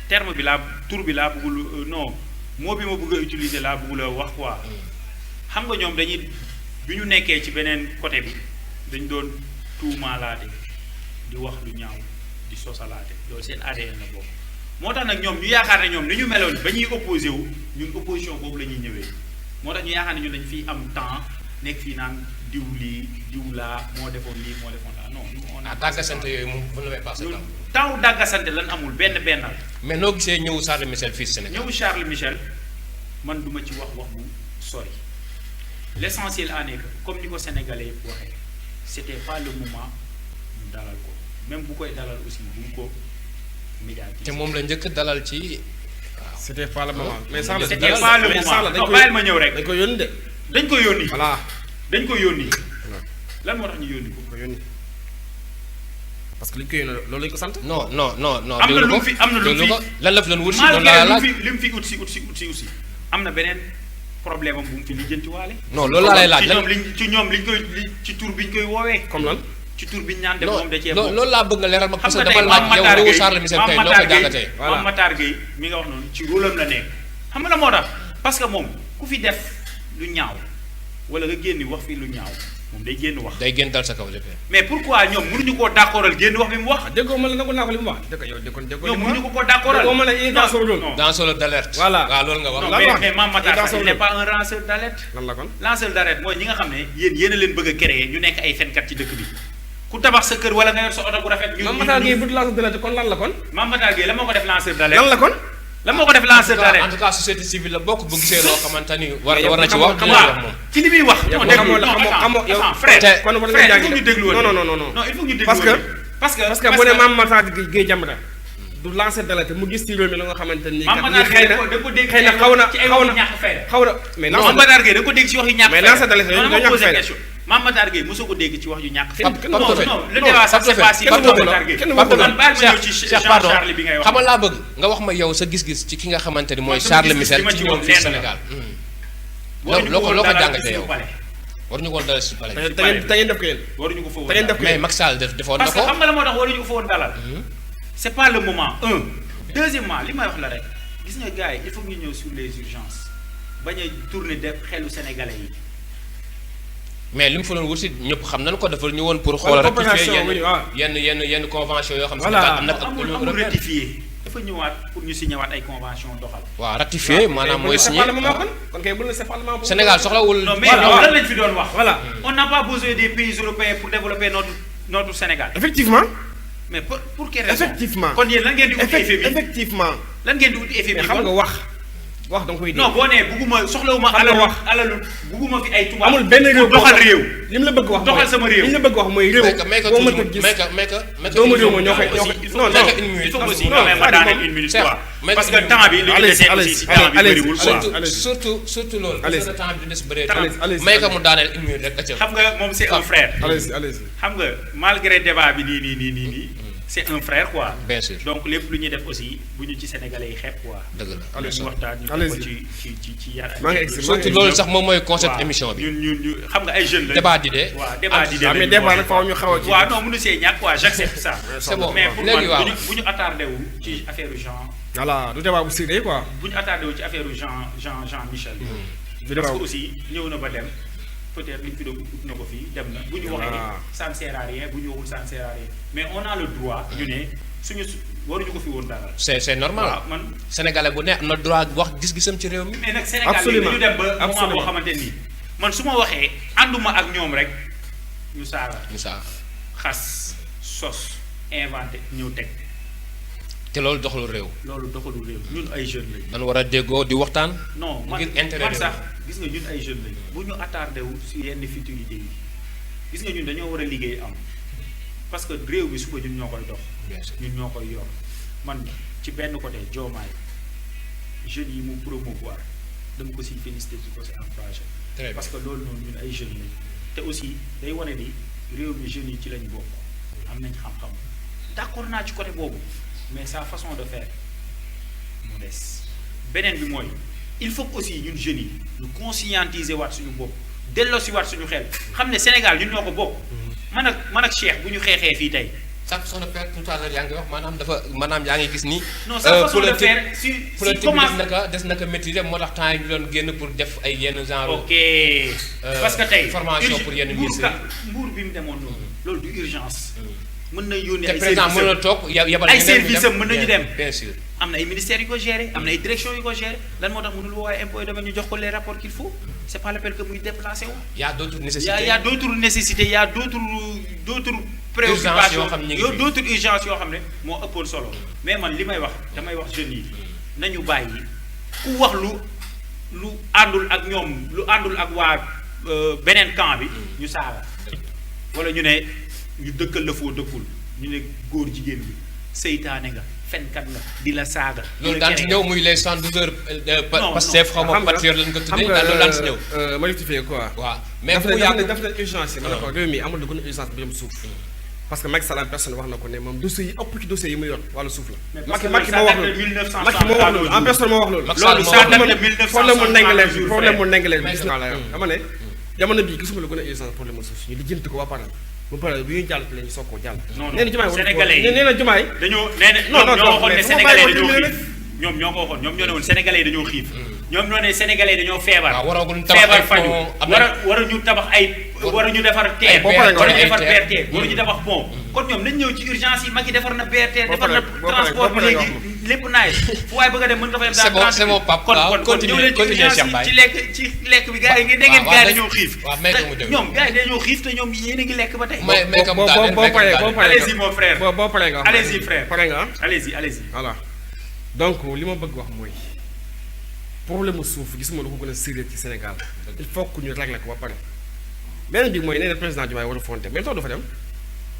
terme bi tur bi laa bëggul non moo bi ma bëgg a utiliser laa bëggul a wax quoi. xam nga ñoom dañuy bi ñu nekkee ci beneen côté bi dañ doon tuumaalaate di wax lu ñaaw di sosalaate loolu seen ADN la boobu moo tax nag ñoom ñu yaakaar ne ñoom ni ñu meloon ba ñuy opposé wu ñun opposition boobu la ñuy ñëwee moo tax ñu yaakaar ne ñun dañ fiy am temps. nekk fii naan diw lii diw laa moo defoon lii moo defoon laa non. dàggasante yooyu moom vous n'avez pas ce temps. temps dàggasante lan amul benn. mais noo gisee ñëwu Charles Michel fii Sénégal. ñëwu Charles Michel man duma ci wax bu sori l'essentiel en est que comme ni ko sénégalais yëpp waxee c'était pas le moment mu dalal ko même bu koy dalal aussi bu mu ko médiatiser. te moom la njëkk dalal ci. c'était pas le moment. mais c'était pas le moment non bàyyil ma ñëw rek. dañ ko yónni de. dañ ko yónni. voilà dañ ko yónni. lan moo tax ñu yónni ko. parce que li ñu ko yónni loolu lañ ko sant. non. am na lu mu fi lan la fi doon wut si loolu laa laaj li mu fi ut si am na beneen problème am bu mu fi lijjantiwaale. non loolu laa lay laaj ci ñoom liñ koy ci tur bi ñu koy woowee. comme lan ci tur bi ñu naan def moom da cee bokk. loolu laa bëgg nga leeral ma parce que dama laaj yow ñëwu Charles Michel tey noo ko jàngatee. voilà Mame Matar Gueye mi nga wax noonu ci rôle am la nekk xam nga la moo tax parce que moom ku fi def lu ñaaw wala nga génn wax fii lu ñaaw moom day génn wax. day génn dal sa kaw lépp. mais pourquoi ñoom mënuñu koo d'accordal génn wax bi mu wax. déggoo ma la nangu naa ko li mu wax. déggoo ñoom mënuñu ko d'accordal. déggoo ma la il est dans son rôle. dans son d'alerte. voilà waaw loolu nga wax. non mais Mame Matar il n'est pas un lanceur d'alerte. lan la kon lanceur d'alerte mooy ñi nga xam ne yéen a leen bëgg a créer ñu nekk ay fenkat ci dëkk bi ku tabax sa kër wala nga yor sa oto bu rafet. Mame Matar Gueye bu dul lanceur d'alerte kon lan la kon. Mame Matar Gueye la moo ko def lanceur d'alerte. lan la kon. la moo ko def lanceur d'alerte. en tout cas société civile la bokk bu gisee loo xamante ni war na ci wax. ci li muy wax. yow frère kon war frère nga il faut ñu déglu woon non il faut ñu déglu parce que bu ne Mame Matar Gueye Jamra du lanceur d'alerte mu gis ci réew mi la nga xamante ni. Mame Matar Gueye da ko dégg xëy na xaw na ñàkk fayda. xaw na mais Mame Matar Gueye da ko dégg ci wax yu ñàkk fayda. mais lanceur d'alerte yooyu dañoo ñàkk fayda. Mame Matar Gueye mosoo ko dégg ci wax yu ñàkk fayda. non le débat ça c'est pas si Mame Matar Gueye. Cheikh pardon xamal laa bëgg nga wax ma yow sa gis-gis ci ki nga xamante ni mooy Charles Michel ci ñoom fii Sénégal. loo ko jàngatee yow waruñu ko woon dalal si palais bi. te ngeen def ko yéen. waruñu ko fa woon te ngeen def ko mais yéen. Macky Sall defoon na parce ko. que xam nga la moo tax waruñu ko fa woon dalal. c'est pas le moment deuxièmement li may wax la rek gis nga gars yi il faut ñu ñëw sur les urgences bañ a tourner def xelu sénégalais yi. mais li mu fa doon wut si ñëpp xam nañu ko dafa ñu woon pour xool rectifier yenn convention yoo xam ne Sénégal am na ak amul rectifier dafa ñëwaat pour ñu signé waat ay convention doxal. waaw rectifier maanaam mooy signé kon kay bu la parlement Sénégal soxlawul. non mais ñoom lan lañ fi doon wax. voilà on n'a pas besoin des pays européens pour développer notre Sénégal. effectivement. mais pour quelle raison. effectivement kon yéen lan ngeen di uti FMI effectivement. lan ngeen di uti FMI. mais xam nga wax da nga koy dégg. non boo nee bugguma soxlawuma. alalu bugguma fi ay tubaab. amul benn réew doxal réew. li mu la bëgg wax doxal sama réew. li mu la bëgg wax mooy réew. boo mën a gis doomu réew ma ñoo koy non il faut aussi nga may ma daaneel une minute quoi. parce que temps bi li ñu desee aussi si temps bi bëriwul quoi. surtout loolu. allez temps bi du des bëreetul. may ko mu daaneel une minute rek. xam nga moom c'est un frère. allez xam nga malgré débat bi nii c'est un frère quoi. Bien sûr. donc lépp lu ñuy def aussi bu ñu ci sénégalais yi xeeb quoi. dëgg la Allez, ñu waxtaan ñu allez-y. def ko ci yar ak maa ngi egsi, surtout loolu sax moom mooy concept émission bi. ñun xam nga ay jeunes la. débat d'idées. waaw débat d'idées mais lañu débat woote nag faaw ñu xaw a kii. waaw non mënu see ñàkk quoi j'accepte ça. c'est bon mais pour léegi waaw man bu ñu attardé wu ci affaire genre voilà du débat bu sérieux quoi. bu ñu attardé wu ci affaire Jean Michel. du parce débat que aussi ñëw na ba dem peut-être li ñu fi doon ut na ko fii dem na bu ñu waxee ça ne sert à rien bu ñu waxul ça ne sert à rien mais on a le droit ñu ne suñu waruñu ko fi woon dara. c'est normal. waaw man sénégalais bu ne am na droit wax gis-gisam ci réew mi. mais nag Sénégal léegi dañu dem ba moment boo xamante nii man su ma waxee ànduma ak ñoom rek ñu saaga xas sos inventé ñëw teg. te loolu doxalu réew. loolu doxalu réew ñun ay jeunes lañu. dañu war a déggoo di waxtaan. non man sax gis nga ñun ay jeunes lañu bu ñu attardé wu si yenn futilité yi gis nga ñun dañoo war a liggéey am parce que réew mi suba ñun ñoo koy dox. ñun ñoo koy yor man ci benn côté Diomaye jeunes yi mu promouvoir dama ko siy félicité ci ko si encouragé. parce que loolu noonu ñun ay jeunes lañu te aussi day wane ni réew mi jeunes yi ci lañ bokk am nañ xam-xam d'accord naa ci côté boobu. mais sa façon de faire mu des beneen bi mooy il faut que aussi ñun jeunes yi ñu conscientiser waat suñu bopp delloosi waat suñu xel xam ne Sénégal ñun ñoo ko bokk. man ak Cheikh bu ñu xeexee fii tey. sa façon de faire tout à l'heure yaa ngi wax maanaam yaa ngi gis ni. non sa façon de faire si commence des naka maîtriser moo tax temps yi ñu doon génn pour def ay yenn genre. ok parce que tey formation pour yenn ministères mbuur bi mu demoon noonu. loolu du urgence. mën na yónni ay services te président mën na toog yabal ay services am mën nañu dem bien sûr. am na ay ministères yu ko gérer am na ay directions yu ko gérer lan moo tax mënul woowee impôt domaine ñu jox ko les rapports qu'il faut c'est pas la peine que muy déplacé wu. y a d'autres nécessités y a d'autres nécessités y a d'autres préoccupations d'autres urgences yoo xam ne moo ëppoon solo mais man li may wax damay wax jeunes yi nañu bàyyi ku wax lu àndul ak ñoom lu àndul ak waa beneen camp bi ñu saaga wala ñu ne ñu dëkkal la foo dëkkul ñu ne góor jigéen bi seytaane nga fenkat nga di la saaga. loolu daan si ñëw muy les 112 heures. Pastef xaw ma patriote lañ ko tuddee loolu daan si ñëw. ma rectifier quoi. waaw mais bu yàgg daf leen urgence yi. ma ne ko réew mi amul na gën a urgence bi dem suuf. parce que Macky Sall en personne wax na ko ne moom dossiers yi ëpp ci dossiers yi mu yor wàllu suuf la. Macky moo wax loolu Macky moo wax loolu en personne moo wax loolu. loolu ça date de 1960 problème mu nengalee bi problème mu nengalee bi gis naa la yow dama ne jamono bii gisuma la gën a urgence problème mu suuf ñu lijjanti ko ba pare bu paree bi ñuy jàll la ñu soog koo jàll. non nee na Diomaye sénégalais yi nee na Diomaye dañoo nee na ñoom ñoo waxoon ne sénégalais dañoo xiif ñoom ñoo ko waxoon ñoom ñoo ne woon sénégalais yi dañoo xiif ñoom ñoo ne sénégalais yi dañoo feebar. waaw waroon tabax feebar faju waruñu tabax ay waruñu defar teer waruñu defar BRT waruñu tabax pont kon ñoom nañ ñëw ci urgence yi Macky defar na BRT defar na transport bi léegi lépp naay fu waaye bëgg a dem mën nga fa dem dans transport c'est bon papa kon ñëw leen ci urgence yi ci lekk bi gars yi da ngeen gars yi dañoo xiif ñoom gars yi dañoo xiif te ñoom yéen a ngi lekk ba tey allez-y mon frère boo paree nga allez-y frère pare nga allez-y voilà donc li ma bëgg wax mooy problème mu suuf gisuma lu ko gën a sérieux ci Sénégal il faut que ñu régler ko ba pare beneen bi mooy nee na président Diomaye war a fonte mais tax du fa dem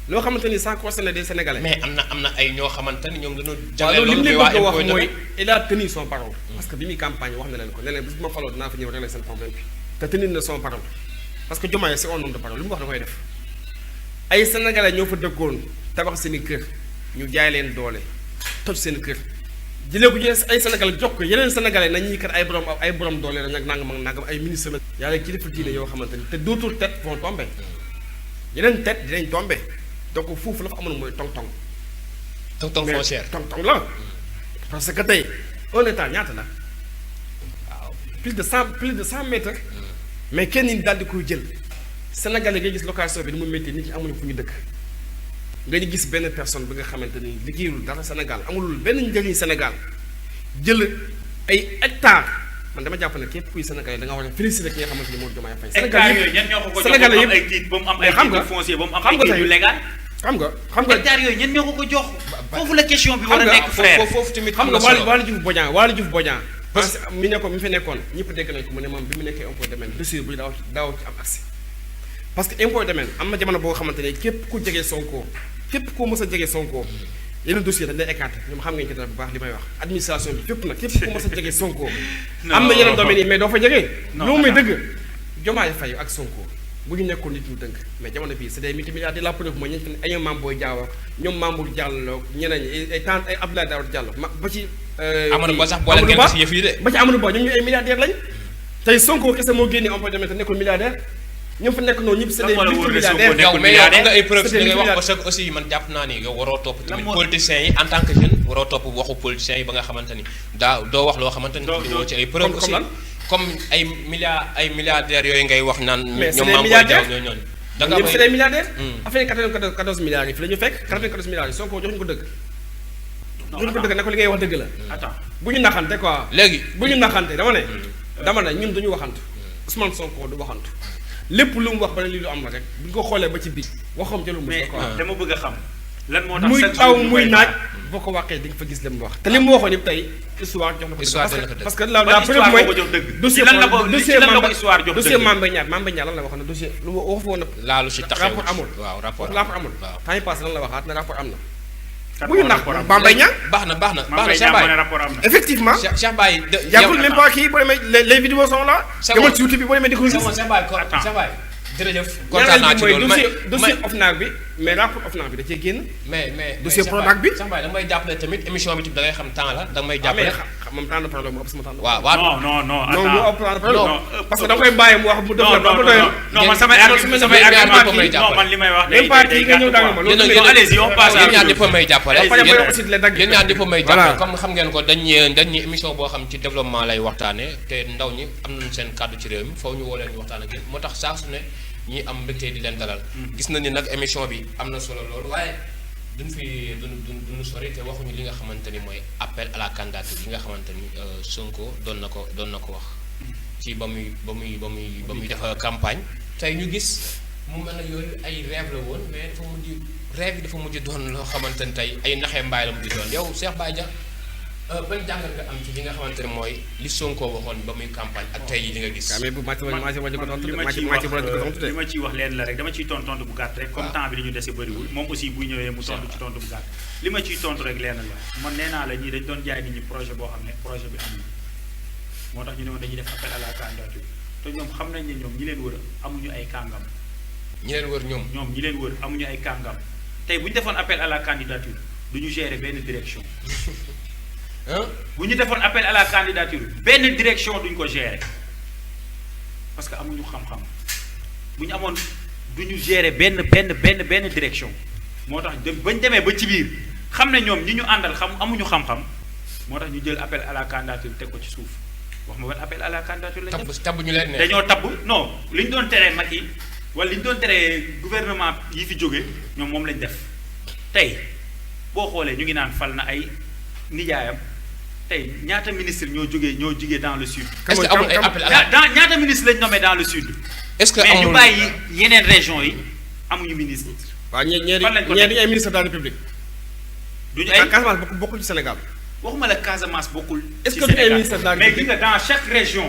loo xamante ni ça concerne des Sénégalais. mais am na ay ñoo xamante ni ñoom dañoo. waaw loolu li mu leen bëgg a wax mooy il a tenu son parole. parce que bi muy campagne wax na leen ko ne leen bis bu ma faloo dinaa fa ñëw régler seen problème bi te tenir na son parole parce que Diomaye c'est un homme de parole li mu wax da koy def ay Sénégalais ñoo fa dëkkoon tabax seen i kër ñu jaay leen doole toj seen kër jëlee ko ci ay Sénégalais jox ko yeneen Sénégalais nañ ñuy kat ay borom doole la nag nangam ak nangam ay ministre la. yàlla kilifa diine yoo xamante ni te d'autres têtes vont tomber yeneen têtes dinañ tomber donc foofu la fa amoon mooy tong-tong. tong-tong foncière tong-tong la parce que tey un état ñaata la waaw plus de 100 mètres. mais kenn nit daal di koy jël Sénégalais ngay gis location bi ni mu métti nit ñi amuñu fu ñu dëkk. nga ñu gis benn personne bi nga xamante ni liggéeyul dara Sénégal amulul benn njëriñ Sénégal jël ay hectares man dama jàpp ne képp kuy Sénégalais da nga war a féliciter ki nga xamante ni moom Diomaye Faye. hectares yooyu ñenn ñoo ko ko jox ba mu am ay titre ba mu am ay titre foncier ba mu am ay titre yu légal. xam nga hectares yooyu ñenn ñoo ko jox. foofu la question bi war a nekk frère. foofu tamit xam nga Waly Diouf Bodian parce que mi fi nekkoon ñëpp dégg nañ ko mu ne moom bi mu nekkee impôt domaine dossier bu daaw ci am accès parce que impôt domaine am na jamono boo xamante ne képp ku jege Sonko képp koo mës a jege Sonko yeneen dossier dañ lay écarté ñoom xam ngeen ci dara bu baax li may wax administration bi fépp nag képp ku mës a jege Sonko am na yeneen domaines yi mais doo fa jege loolu muy dëgg Diomaye Faye ak Sonko bu ñu nekkoon nit ñu dënk mais jamono bii c'est des multimilliardaires la preuve mooy ñi fi ay Mame Boye Diao ñoom Mamour Diallo ñeneen ñi ay tant ay Abdoulaye Daouda Diallo ba ci Amadou Ba sax boole ngeen ci yëf yi de ba ci Amadou Ba ñoom ñu ay milliardaires lañ tey Sonko kese moo génne emploi te nekkul milliardaire ñoom fa nekk noonu ñëpp c'est des multimilliardaires yow mais yow am nga ay preuves li ngay wax parce que aussi man jàpp naa ni yow waroo topp tamit politiciens yi en tant que jeune waroo topp waxu politiciens yi ba nga xamante ni doo wax loo xamante ni woo ci ay preuves aussi comme ay milliardaires yooyu ngay wax naan ñoom Mame Boye Diao ñooñu da nga ñëpp c'est des milliardaires affaire 14 milliards yi fi la ñu fekk 94 milliards yi Sonko joxuñu ko dëgg joxuñu ko dëgg ne ko li ngay wax dëgg la bu ñu naxante quoi léegi bu ñu naxante dama ne ñun duñu waxantu Ousmane Sonko du waxantu lépp lu mu wax ba ne lii lu am la rek bu ñu ko xoolee ba ci biir waxam ca lu mu quoi dama bëgg a xam lan moo tax muy taw muy naaj boo ko waxee di nga fa gis li mu wax te li mu waxoon yëpp tey histoire jox na ko parce que la preuve mooy dossier dossier Mame Mbaye Niang lan la waxoon ne dossier lu wax woon na laalu si taxaw rapport amul rapport amul temps yi passé lan la waxaat ne rapport am na bu ñu nax Mame Mbaye Niang baax na Cheikh Baye effectivement Cheikh Baye yàggul même pas kii boo demee les vidéos sont là demal ci YouTube bi boo demee di ko gis Cheikh Baye jërëjëf kontaan naa ci loolu dossier OFNAC bi mais rapport OFNAC bi da cee génn mais dossier Prodac bi Cheikh Baye da nga may jàppale tamit émission bi tamit da ngay xam temps la da nga may jàppale moom temps de problème mu ëpp sama temps waaw non mu ëpp temps de problème parce que da koy bàyyi mu wax mu def la ba doyal non man samay argument non man li may wax même pas kii nga ñëw danga ma loolu allez-y on passe yéen ñaar ñëpp may jàppale yéen ñaar ñëpp may jàppale comme xam ngeen ko dañ émission boo xam ci développement lay waxtaane te ndaw ñi am nañu seen kàddu ci réew mi foofu ñu woo leen ñu waxtaan ak yéen moo tax saa su ne ñi am mbégte di leen dalal gis na ni nag émission bi am na solo loolu waaye duñu sori te waxuñu li nga xamante ni mooy appel à la candidature li nga xamante ni Sonko doon na ko wax ci ba muy def campagne tey ñu gis mu mel ne yooyu ay rêve la woon mais dafa mujj doon loo xamante ni tey ay naxee mbaay la mujj doon yow Cheikh Baye Dia ban jàngat nga am ci li nga xamante ne mooy li Sonko waxoon ba muy campagne ak tey yi li nga gis. li ma ciy wax leen la rek dama ciy tontu bu gàtt rek. comme temps bi li ñu dese bëriwul moom aussi buy ñëwee mu tontu ci tontu bu gàtt. li ma ciy tontu rek leen la man nee naa la ñii dañ doon jaay nit ñi projet boo xam ne projet bi amul moo tax ñu ne woon dañuy def appel à la candidature te ñoom xam nañ ne ñoom ñi leen wër amuñu ay kàngam. ñi leen wër ñi leen wër amuñu ay kàngam tey bu ñu defoon appel à la candidature du ñu gérer benn direction bu ñu defoon appel à la candidature benn direction duñ ko gérer parce que amuñu xam-xam bu ñu amoon duñu gérer benn direction moo tax bañ demee ba ci biir xam ne ñoom ñi ñu àndal amuñu xam-xam moo tax ñu jël appel à la candidature teg ko ci suuf wax ma ban appel à la candidature lañ def tabb ñu leen ne dañoo tabb non li ñu doon teree Macky wala li ñu doon teree gouvernement yi fi jóge ñoom moom lañ def tey boo xoolee ñu ngi naan fal na ay nijaayam tey ñaata ministre ñoo jógee dans le sud. est-ce que amul ay appel à la ñaata ministre lañ nommé dans le sud. est-ce que mais ñu bàyyi yeneen région yi amuñu ministre. waaw ñeeri ay ministre de la République. duñu ay Casamance bokkul ci Sénégal. waxuma la Casamance bokkul. est-ce que duñu ay ministre de la République mais gis nga dans chaque région.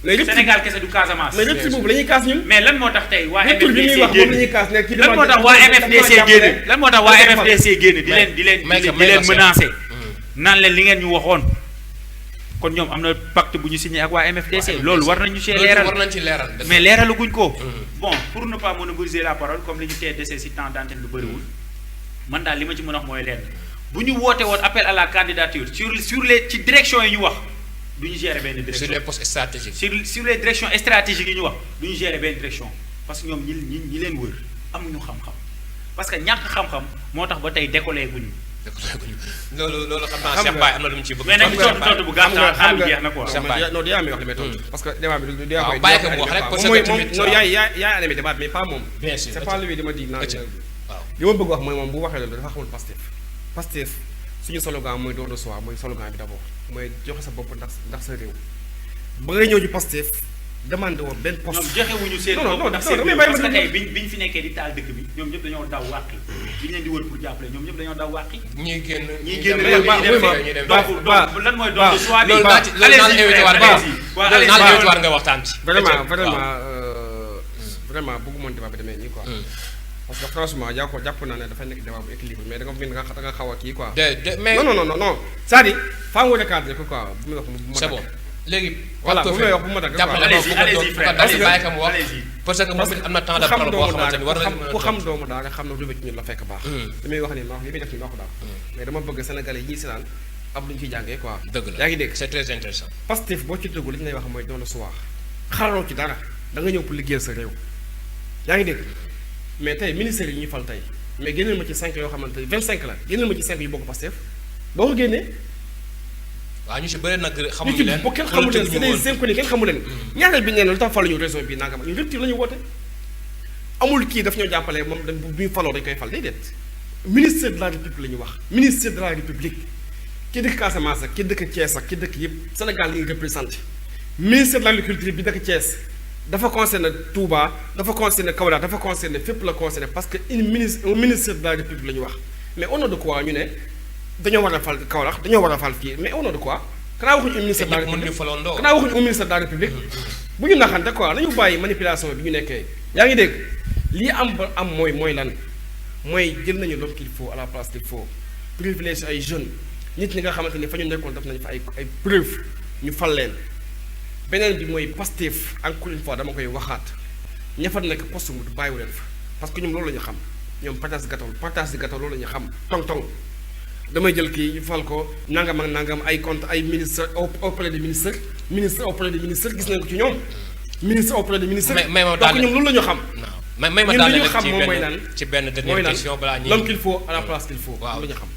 léegi Sénégal kese du Casamance. mais lépp ci boobu la ñuy kaas ñun. mais lan moo tax tey waa lépp li ñuy wax moom la ñuy kaas nekk ci lan moo tax waa MFDC génn lan moo tax waa MFDC génn di leen menacer. naan leen li ngeen ñu waxoon kon ñoom am na pacte bu ñu signé ak waa MFDC loolu war nañu ci leeral mais leeraluguñ ko. bon pour ne pas monopoliser la parole comme li ñu tee dese si temps d'antenne bi bëriwul man daal li ma ci mën a wax mooy leen bu ñu woote woon appel à la candidature sur les ci direction yi ñu wax du ñu gérer benn direction. sur les postes stratégiques. sur les directions stratégiques yi ñu wax du ñu gérer benn direction parce que ñoom ñi leen wër amuñu xam-xam parce que ñàkk xam-xam moo tax ba tey décollé guñu. loolu xam naa Cheikh Baye am na lu mu ci bëgg. mais nag tontu bu gàtt temps bi jeex na quoi. Cheikh Baye non yaa mi wax li may tontu parce que débat bi du yaa koy bàyyi ko mu wax rek parce que tamit non yaay animé débat mais pas moom. bien sûr c'est pas lui dama di naan waaw li ma bëgg wax mooy moom bu waxee loolu dafa xamul Pastef suñu slogan mooy don de soi mooy slogan bi d'abord mooy joxe sa bopp ndax sa réew ba ngay ñëw ci Pastef demandé woon benn poste. ñoom joxewuñu seen bopp ndax seen réew parce que tey biñ fi nekkee di taal dëkk bi ñoom ñëpp dañoo daw wàqi bi ñu leen di wër pour jàppale ñoom ñëpp dañoo daw wàqi ñii génn réew mi dem donc lan mooy don de soi bi allez-y war nga waxtaan ci vraiment bëggu moon débat bi demee nii quoi parce que franchement jàpp naa ne dafay nekk débat bu équilibre mais da nga xaw a kii quoi mais non c'est-à-dire faa nga wute cadre ko quoi bu muy wax c'est bon léegi. voilà bu may wax bu ma dagg jàppale bàyyi kam wax parce que moom it am na temps de parole boo xamante ni war na ku xam doomu daara xam na lu ci ñun la fekk baax. li muy wax nii ma wax li muy def nii ma ko daal. mais dama bëgg Sénégalais yi ñuy si naan am lu ñu ciy jàngee quoi. dëgg la yaa ngi dégg c'est très intéressant. Pastef boo ci dëggu li ñu lay wax mooy doon na suwaax xaraloo ci dara da nga ñëw pour liggéeyal sa réew yaa ngi dégg mais tey ministère yi ñuy fal tey mais génneel ma ci 5 yoo xamante ni 25 la génneel ma ci 5 yu bokk Pastef boo ko génnee. waaw ñu si bëri nag xamuñu ñu leen ci kenn xamu leen c'est des inconnus kenn xamu leen. ñaareel bi nee na lu tax faluñu région bi nangam ñu rupture la ñu woote amul kii daf ñoo jàppale moom dañ bu ñu faloo dañ koy fal déedéet ministère de la république la ñu wax ministère de la république ki dëkk Casamance ak ki dëkk Thiès ak ki dëkk yëpp Sénégal la ñuy représenté ministère de l'agriculture bi dëkk Thiès dafa concerné Touba dafa concerné Kaolack dafa concerné fépp la concerné parce que un ministère de la république la ñu wax mais au nom de quoi ñu ne dañoo war a fal Kaolack dañoo war a fal fii mais au nom de quoi kanaa waxuñu un ministère de la république kanaa waxuñu un ministère de la république bu ñu naxante quoi nañu bàyyi manipulation bi ñu nekkee yaa ngi dégg lii am ba am mooy lan mooy jël nañu l'homme qu'il faut à la place qu'il faut privilégié ay jeunes nit ñi nga xamante ni fa ñu nekkoon def nañu fa ay preuve ñu fal leen beneen bi mooy Pastef encore une fois dama koy waxaat ña fa nekk poste mu bàyyiwu leen fa parce que ñoom loolu la ñu xam ñoom partage de gâteau loolu la ñu xam tong damay jël kii ñu fal ko nangam ak nangam ay compte ay ministre auprès des ministres ministre auprès des ministres gis nañ ko ci ñoom ministre auprès des ministres donc ñoom loolu la ñu xam may ma daal xam moom mooy lan ci benn dernière question balaa ñuy l'homme qu'il faut à la place qu'il faut waaw loolu la ñu xam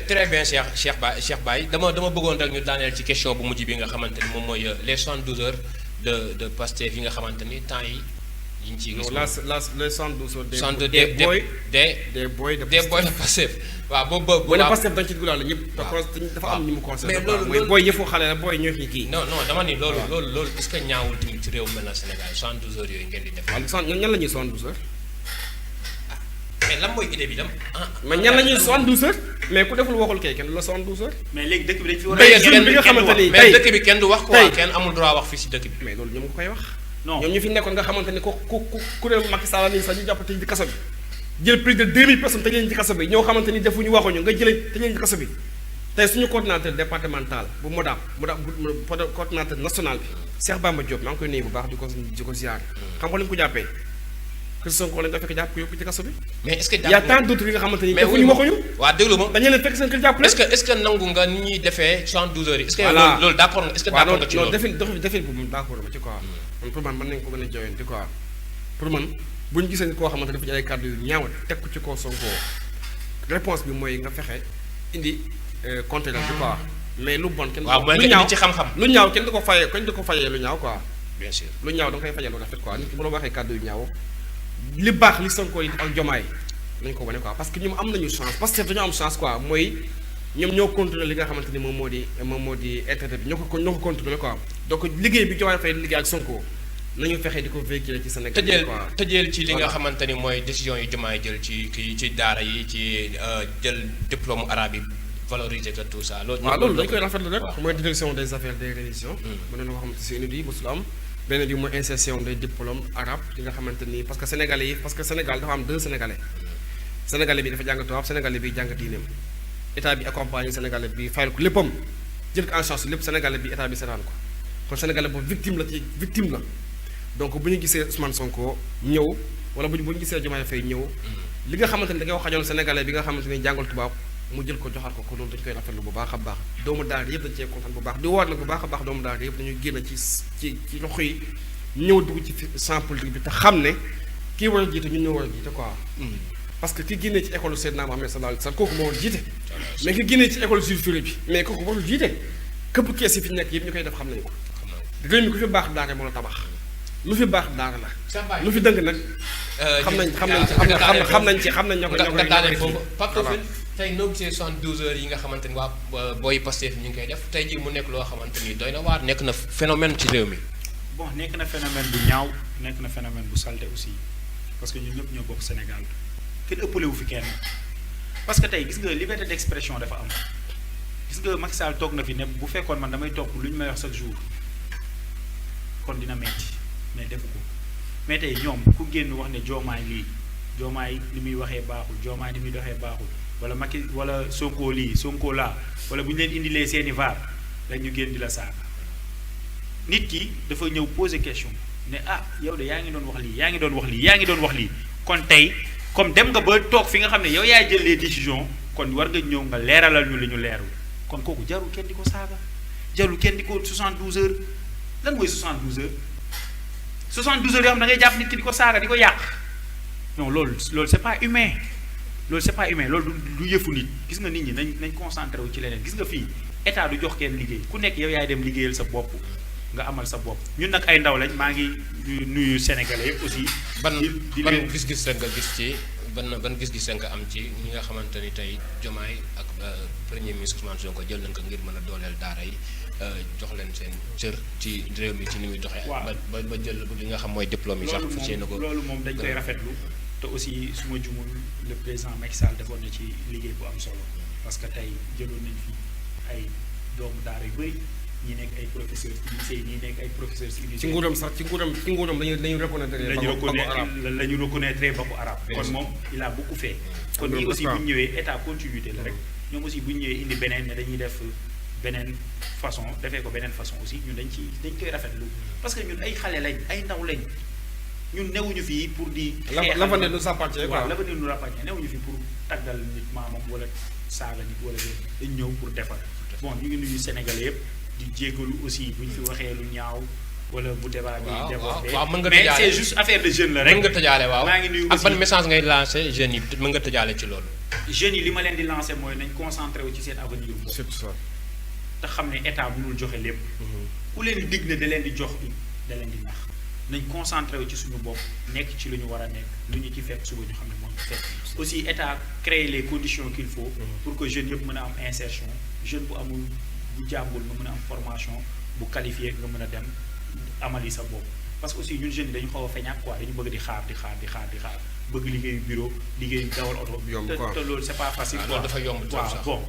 très bien Cheikh Baye dama bëggoon rek ñu daaneel ci question bu mujj bi nga xamante ni moom mooy les 72 heures de Pastef yi nga xamante ni temps yi ñu ciy gis les 72 heures des boys de Pastef waaw boobu ne Pastef dañ ci dugalaale ñëpp dafa am ni mu concerné mooy booy yëfu xale la booy ñoo fi kii non dama ni loolu est-ce que ñaawul tamit ci réew mel na Sénégal 72 heures yooyu ngeen di def ñan la ñuy 72 heures mais lan mooy idée bi dem mais ñan la ñuy 72 heures mais ku deful waxul kay kenn du la 72 heures mais léegi dëkk bi dañ fi war bi nga xamante ni mais dëkk bi kenn du wax quoi kenn amul droit wax fii si dëkk bi mais loolu ñoom nga koy wax non ñoom ñu fi nekkoon nga xamante ni ku kuréel Macky Sall nii sax ñu jàpp tëj ci kaso bi jël plus de 2000 personnes tëj leen ci kaso bi ñoo xamante ni defuñu waxuñu nga jëlee tëj leen ci kaso bi tey suñu coordinateur départemental bu Modap coordinateur national bi Cheikh Bamba Diop maa ngi koy nuyu bu baax di ko ziar xam nga li ñu ko jàppee que Sonko lañ ko fekk jàpp ko yóbbu ci kaso bi mais est-ce que y a tant d'autres yi nga xamante ni defuñu waxuñu waaw déglu ma dañu leen fekk seen kër jàpp leen est-ce que nangu nga ni ñuy defee 72 heures yi est-ce que loolu d'accord nga est-ce que d'accord nga ci loolu defin bu moom d'accord ma ci quoi man pour man mën nañ ko gën a joyanti quoi pour man bu ñu gisee koo xamante dafa ci ay kàddu yu ñaaw teg ko ci kaw Sonko réponse bi mooy nga fexe indi conteneur bi quoi mais lu bon kenn lu ñaaw ci xam-xam lu ñaaw kenn du ko fayee lu ñaaw quoi bien sûr lu ñaaw da nga koy fayee lu rafet quoi nit ki bu la waxee kàddu yu ñaaw li baax li Sonko yi ak Jomaay nañ ko wane quoi parce que ñoom am nañu chance parce que dañoo am chance quoi mooy ñoom ñoo contrôler li nga xamante ni moom moo di internet bi ñoo ko contrôler quoi donc liggéey bi Jomaay Faye liggéey ak Sonko nañu fexe di ko véhiculer ci Sénégal tëjeel ci li nga xamante ni mooy décision yi Jomaay jël ci daara yi ci jël diplôme arabe yi valoriser que tout ça loolu dañ koy rafetlu rek mooy direction des affaires des religions mën nañu ko xamante si une bi mosul am benn bi mooy insertion des diplômes arabes yi nga xamante ni parce que Sénégal dafa am deux sénégalais bi dafa jàng tubaab sénégalais bi jàng diineem état bi accompagné sénégalais bi fayal ko léppam jël ko en charge lépp sénégalais bi état bi seetaan ko kon sénégalais boobu victime la donc bu ñu gisee Ousmane Sonko ñëw wala bu ñu gisee Diomaye Faye ñëw li nga xamante ni da ngay xajoon sénégalais bi nga xamante ni jàngal tubaab mu jël ko joxaat ko loolu dañu koy rafetlu bu baax a baax doomu daara yëpp dañu cee kontaan bu baax di woor nag bu baax a baax doomu daara yëpp dañuy génn ci loxo yi ñëw dugg ci champ politique bi te xam ne kii war a jiite ñun ñoo war a jiite quoi parce que ki génnee ci école Seydina Mohamed sallallahu alayhi wasallam kooku moo war a jiite mais ki génnee ci école Jules Ferry bi mais kooku warul jiite këpp kees yi fi nekk yëpp ñu koy def xam nañu ko réew mi ku fi baax daara moo la tabax lu fi baax daara la lu fi dëng nag xam nañ ñoo ko tey noo gisee 72 heures yi nga xamante ni waa booy Pastef ñu ngi koy def tey jii mu nekk loo xamante ni doy na waar nekk na phénomène ci réew mi. bon nekk na phénomène bu ñaaw nekk na phénomène bu salté aussi parce que ñun ñëpp ñoo bokk Sénégal kenn ëppale wu fi kenn parce que tey gis nga liberté d'expression dafa am gis nga Macky Sall toog na fi ne bu fekkoon man damay topp lu ñu may wax chaque jour kon dina metti mais defu ko mais tey ñoom ku génn wax ne Diomaye lii Diomaye ni muy waxee baaxul Diomaye ni muy doxee baaxul. wala Macky wala Sonko lii Sonko laa wala bu ñu leen indilee seeni vaar dañ ñu génn di la saaga nit ki dafa ñëw poser question ne ah yow de yaa ngi doon wax lii yaa ngi doon wax lii yaa ngi doon wax lii kon tey comme dem nga ba toog fi nga xam ne yow yaay jël les décisions kon war nga ñëw nga leeralal ñu li ñu leerul kon kooku jarul kenn di ko saaga jarul kenn di ko 72 heures lan mooy 72 heures 72 heures yoo xam da ngay jàpp nit ki di ko saaga di ko yàq non loolu c'est pas humain loolu c'est pas humain loolu du yëfu nit gis nga nit ñi nañ concentré wu ci leneen gis nga fii état du jox kenn liggéey ku nekk yow yaay dem liggéeyal sa bopp nga amal sa bopp ñun nag ay ndaw lañ maa ngi nuyu sénégalais yëpp aussi. ban gis-gis la nga gis ci ban gis-gis la nga am ci ñi nga xamante ni tey Diomaye ak premier ministre Ousmane Sonko jël nañ ko ngir mën a dooleel daara yi jox leen seen cër ci réew mi ci ni muy doxee. waaw ba jël li nga xam mooy diplôme yi sax. loolu moom dañ koy rafetlu te aussi su ma jumul le président Macky Sall defoon na ci liggéey bu am solo parce que tey jëloon nañ fi ay doomu daara yu bëri. ñi nekk ay professeurs ci lycée ñi nekk ay professeurs ci lycée. ci nguuram dañuy reconnaître baku arabe kon moom il a beaucoup fait. kon ñii aussi bu ñu ñëwee état continuité la rek ñoom aussi bu ñu ñëwee indi beneen ne dañuy def beneen façon defee ko beneen façon aussi ñun dañ koy rafetlu parce que ñun ay xale lañ ay ndaw lañ ñun newuñu fii pour di. l'avenir nous appartient quoi. waaw l'avenir nous appartient newuñu fii pour taggal nit maamam wala saaga nit wala dañ ñëw pour defar bon ñu ngi nuyu Sénégalais yëpp. di jégalu aussi bu ñu fi waxee lu ñaaw wala bu débat bi débordé mais c'est juste affaire de jeune la rek. mën nga tëjaale waaw maa ngi nuyu ak ban message ngay lancé jeunes yi mën nga tëjaale ci loolu. jeunes yi li ma leen di lancé mooy nañ concentré wu ci seen avenir boobu. c'est ça. te xam ne état mënul joxe lépp. ku leen di dig ne da leen di jox da leen di nax nañ concentré wu ci suñu bopp nekk ci lu ñu war a nekk lu ñu ci fekk suba ñu xam ne moom fekk aussi état créer les conditions qu'il faut. pour que jeunes yëpp mën a am insertion jeune bu amul. bu jàngul nga mën a am formation bu qualifié nga mën a dem amali sa bopp parce que aussi ñun jeunes yi dañu xaw a feñaat quoi dañu bëgg di xaar bëgg liggéeyu bureau liggéeyu dawal oto. te loolu c'est pas facile. loolu dafa yomb waaw bon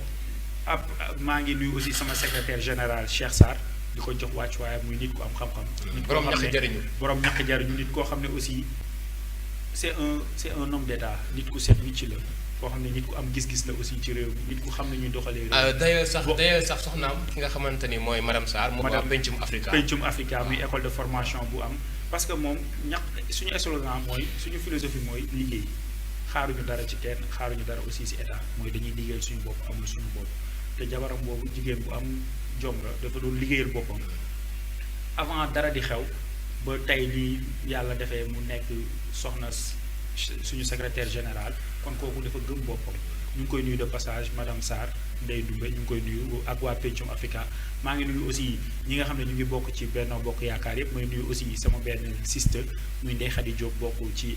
maa ngi nuyu aussi sama secrétaire général Cheikh Sarr di ko jox wàccuwaayam muy nit ku am xam-xam. borom ñàkk jariñu borom ñàkk jariñu nit koo xam ne aussi c'est un homme d'état nit ku set wicc la. koo xam ne nit ku am gis-gis la aussi ci réew mi nit ku xam ne ñuy doxalee réew mi. d'ailleurs sax soxnaam ki nga xamante ni mooy madame Sarr. mu waa Pencum Africa muy école de formation bu am. parce que moom suñu slogan mooy suñu philosophie mooy liggéey xaaruñu dara ci kenn xaaruñu dara aussi ci état mooy dañuy liggéeyal suñu bopp amul suñu bopp te jabaram boobu jigéen bu am jom la dafa doon liggéeyal boppam avant dara di xew ba tey lii yàlla defee mu nekk soxna suñu secrétaire général. kon kooku dafa gëm boppam ñu ngi koy nuyu de passage madame Sarr Ndeye Dumbe ñu ngi koy nuyu ak waa Pencum Africa maa ngi nuyu aussi ñi nga xam ne ñu ngi bokk ci Benno Bokk Yaakaar yëpp may nuyu aussi sama benn sister muy Ndeye Khady Diop bokk ci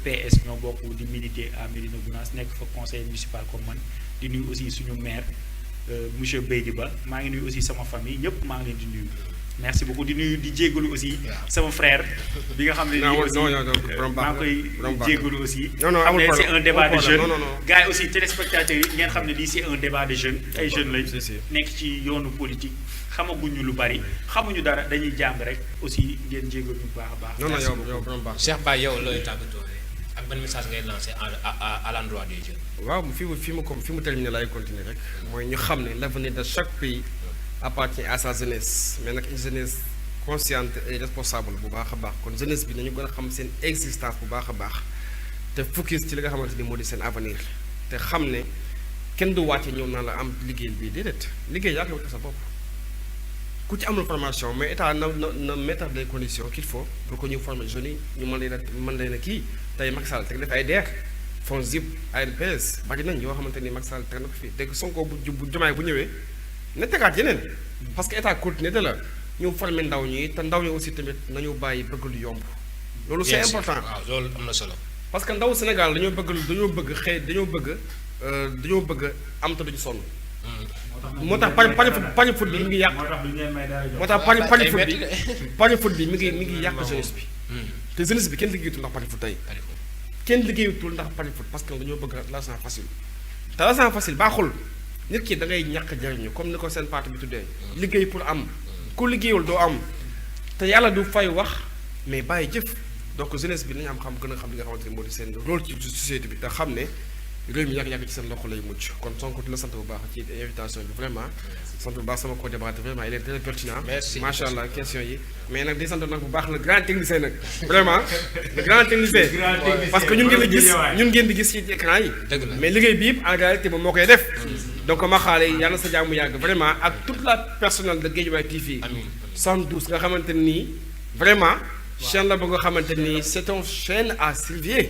PS ñoo bokk di militer à Médina Gounass nekk fa conseil municipal comme man di nuyu aussi suñu maire monsieur Beydi Ba maa ngi nuyu aussi sama famille ñëpp maa ngi leen di nuyu. merci beaucoup di nuyu di jégalu aussi sama frère bi nga xam ne nii aussi maa ngi koy jégalu aussi xam ne c'est un débat de jeunes gars yi aussi téléspectateurs yi ngeen xam ne lii c'est un débat de jeunes ay jeunes lañ nekk ci yoonu politique xamaguñu lu bari xamuñu dara dañuy jàng rek aussi ngeen jégalu bu baax a baax. non yow Cheikh Baye yow looy tàggatoo ak ban message ngay lancé à l'endroit des jeunes. waaw fi mu terminé laay continuer rek mooy ñu xam ne l'avenir de chaque pays appartient à sa jeunesse mais nag une jeunesse consciente et responsable bu baax a baax kon jeunesse bi nañu gën a xam seen existence bu baax a baax te focus ci li nga xamante ni moo di seen avenir te xam ne kenn du wàcce ñoom naa la am liggéeyal bii déedéet liggéey yaa koy wutal sa bopp ku ci amul formation mais état na mettre des conditions qu'il faut pour que ñu former jeunes yi ñu mën leen a kii tey Macky Sall teg def ay DER FONGIP ANPS bari nañ yoo xamante ni Macky Sall teg na ko fii dégg Sonko bu Diomaye bu ñëwee na tegaat yeneen parce que état continuité la ñu former ndaw ñi te ndaw ñi aussi tamit nañu bàyyi bëgg lu yomb loolu c'est important waaw loolu am na solo parce que ndaw Sénégal dañoo bëgg am te duñu sonn moo tax pañu foot bi mi ngi yàq moo tax pañu foot bi mi ngi yàq jeunesse bi te jeunesse bi kenn liggéeyatul ndax pañu foot tey kenn liggéeyatul ndax pañu foot parce que dañoo bëgg l'argent facile te l'argent facile baaxul nit ki da ngay ñàkk jariñu comme ni ko seen parti bi tuddee liggéey pour am ku liggéeyul doo am te yàlla du fay wax mais bàyyi jëf donc jeunesse bi nañu am xam gën a xam li nga xamante ni moo di seen rôle ci société bi te xam ne réew mi yàgg-yàgg ci seen loxo lay mucc kon Sonko di la sant bu baax ci invitation bi vraiment sant bu baax sama co-débatteur vraiment il est très pertinent. Merci. Macha allah question yi mais nag di sant nag bu baax le grand technicien nag vraiment le grand technicien parce que ñun ngeen di gis ci écran yi Dëgg la. mais liggéey bi yëpp en réalité moom moo koy def donc ma xaale yàlla sa jàmm yàgg vraiment ak toute la personnel de Guédiawaye TV Amiin. 112 nga xamante nii vraiment chaîne la ba nga xamante nii c'est une chaîne à surveiller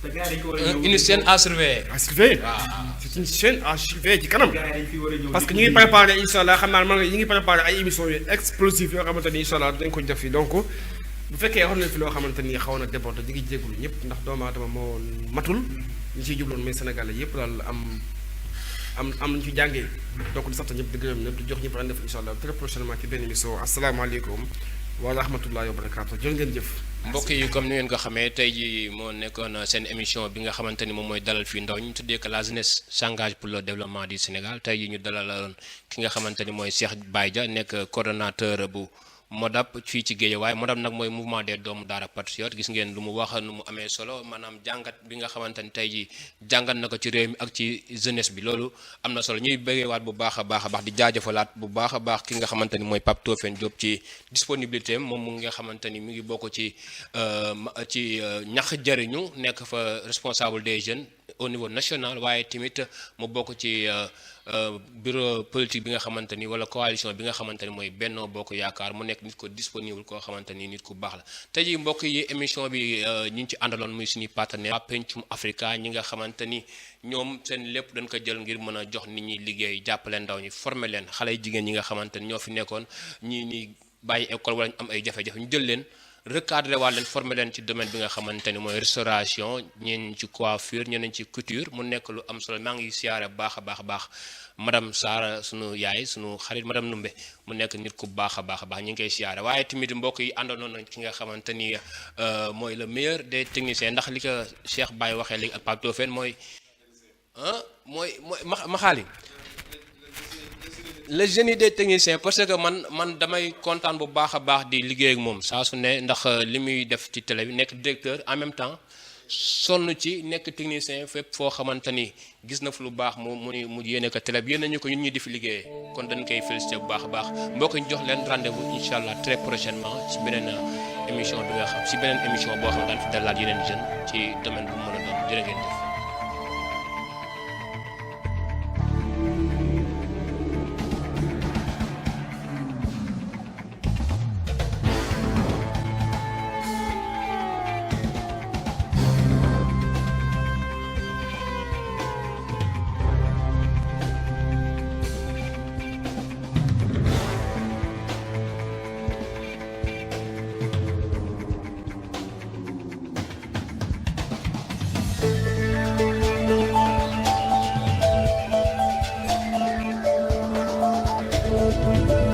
te gars yi dañ ko war a ñëw une scène à surveiller. à surveiller waaw. c'est une chaîne à surveiller ci kanam gars yi dañ fi war a ñëw parce que ñu ngi préparé incha allah xam naa man ñu ngi préparé ay émissions yu explosives yoo xamante ni incha allah dañ ko def fii donc bu fekkee wax nañ fi loo xamante ni xaw na débordé ñu ngi jégalu ñëpp ndax doomu aadama moo matul ñu ciy jubloon mais Sénégalais yëpp daal am nañu ci jàngee donc di sant ñëpp di gërëm ñëpp di jox ñëpp rendez-vous incha allah très prochainement ci benn émission asalaamaaleykum wa rahmatullahi wa barakaatu jërë ngeen jëf. mbokk yi comme ni ngeen ko xamee tey jii moo nekkoon seen émission bi nga xamante ni moom mooy dalal fii ndaw ñu tuddee que la jeunesse s'engage pour le développement du Sénégal tey jii ñu dalaloon ki nga xamante ni mooy Cheikh Baye Dia nekk coordonnateur bu MODAP fii ci Guédiawaye MODAP nag mooy mouvement des doomu daara patriote gis ngeen lu mu wax nu mu amee solo maanaam jàngat bi nga xamante ni tey jii jàngat na ko ci réew mi ak ci jeunesse bi loolu am na solo ñuy bëggeewaat bu baax a baax di jaajëfalaat bu baax a baax ki nga xamante ni mooy Pape Tofène Diop ci disponibilité am moom mu nga xamante ni mi ngi bokk ci ñax jëriñu nekk fa responsable des jeunes au niveau national waaye tamit mu bokk ci bureau politique bi nga xamante ni wala coalition bi nga xamante ni mooy Benno Bokk Yaakaar mu nekk nit ko disponible koo xamante ni nit ku baax la tey jii mbokk yi émission bi ñi ngi ci àndaloon muy suñuy partenaire waa Pencum Africa ñi nga xamante ni ñoom seen lépp dañ ko jël ngir mën a jox nit ñi liggéey jàppale ndaw ñi former leen xale yu jigéen ñi nga xamante ni ñoo fi nekkoon ñi bàyyi école wala ñu am ay jafe-jafe ñu jël leen recadré waa leen former leen ci domaine bi nga xamante ni mooy restauration ñeen ci coiffure ñeneen ci couture mu nekk lu am solo maa ngi siyaare baax a baax madame Sarr sunu yaay sunu xarit madame Numbe mu nekk nit ku baax a baax ñu ngi koy siyaare waaye tamit mbokk yi àndandoo nañ ki nga xamante ni mooy le meilleur des techniciens ndax li ko Cheikh Baye waxee léegi ak Pape Tofène mooy maxaali le génie des techniciens parce que man damay kontaan bu baax a baax di liggéey ak moom saa su ne ndax li muy def ci télé bi nekk directeur en même temps sonn ci nekk technicien fépp foo xamante ni gis na fu lu baax mu yéene ko télé bi yéen nañu ko ñun ñi di fi liggéeyee kon dañ koy félicité bu baax a baax mbokk ñu jox leen rendez-vous incha allah très prochainement ci beneen émission bi nga xam ci beneen émission boo xam daan fi dalalaat yeneen jeunes ci domaine bu mu mën a doon jërë ngeen def. Thank you.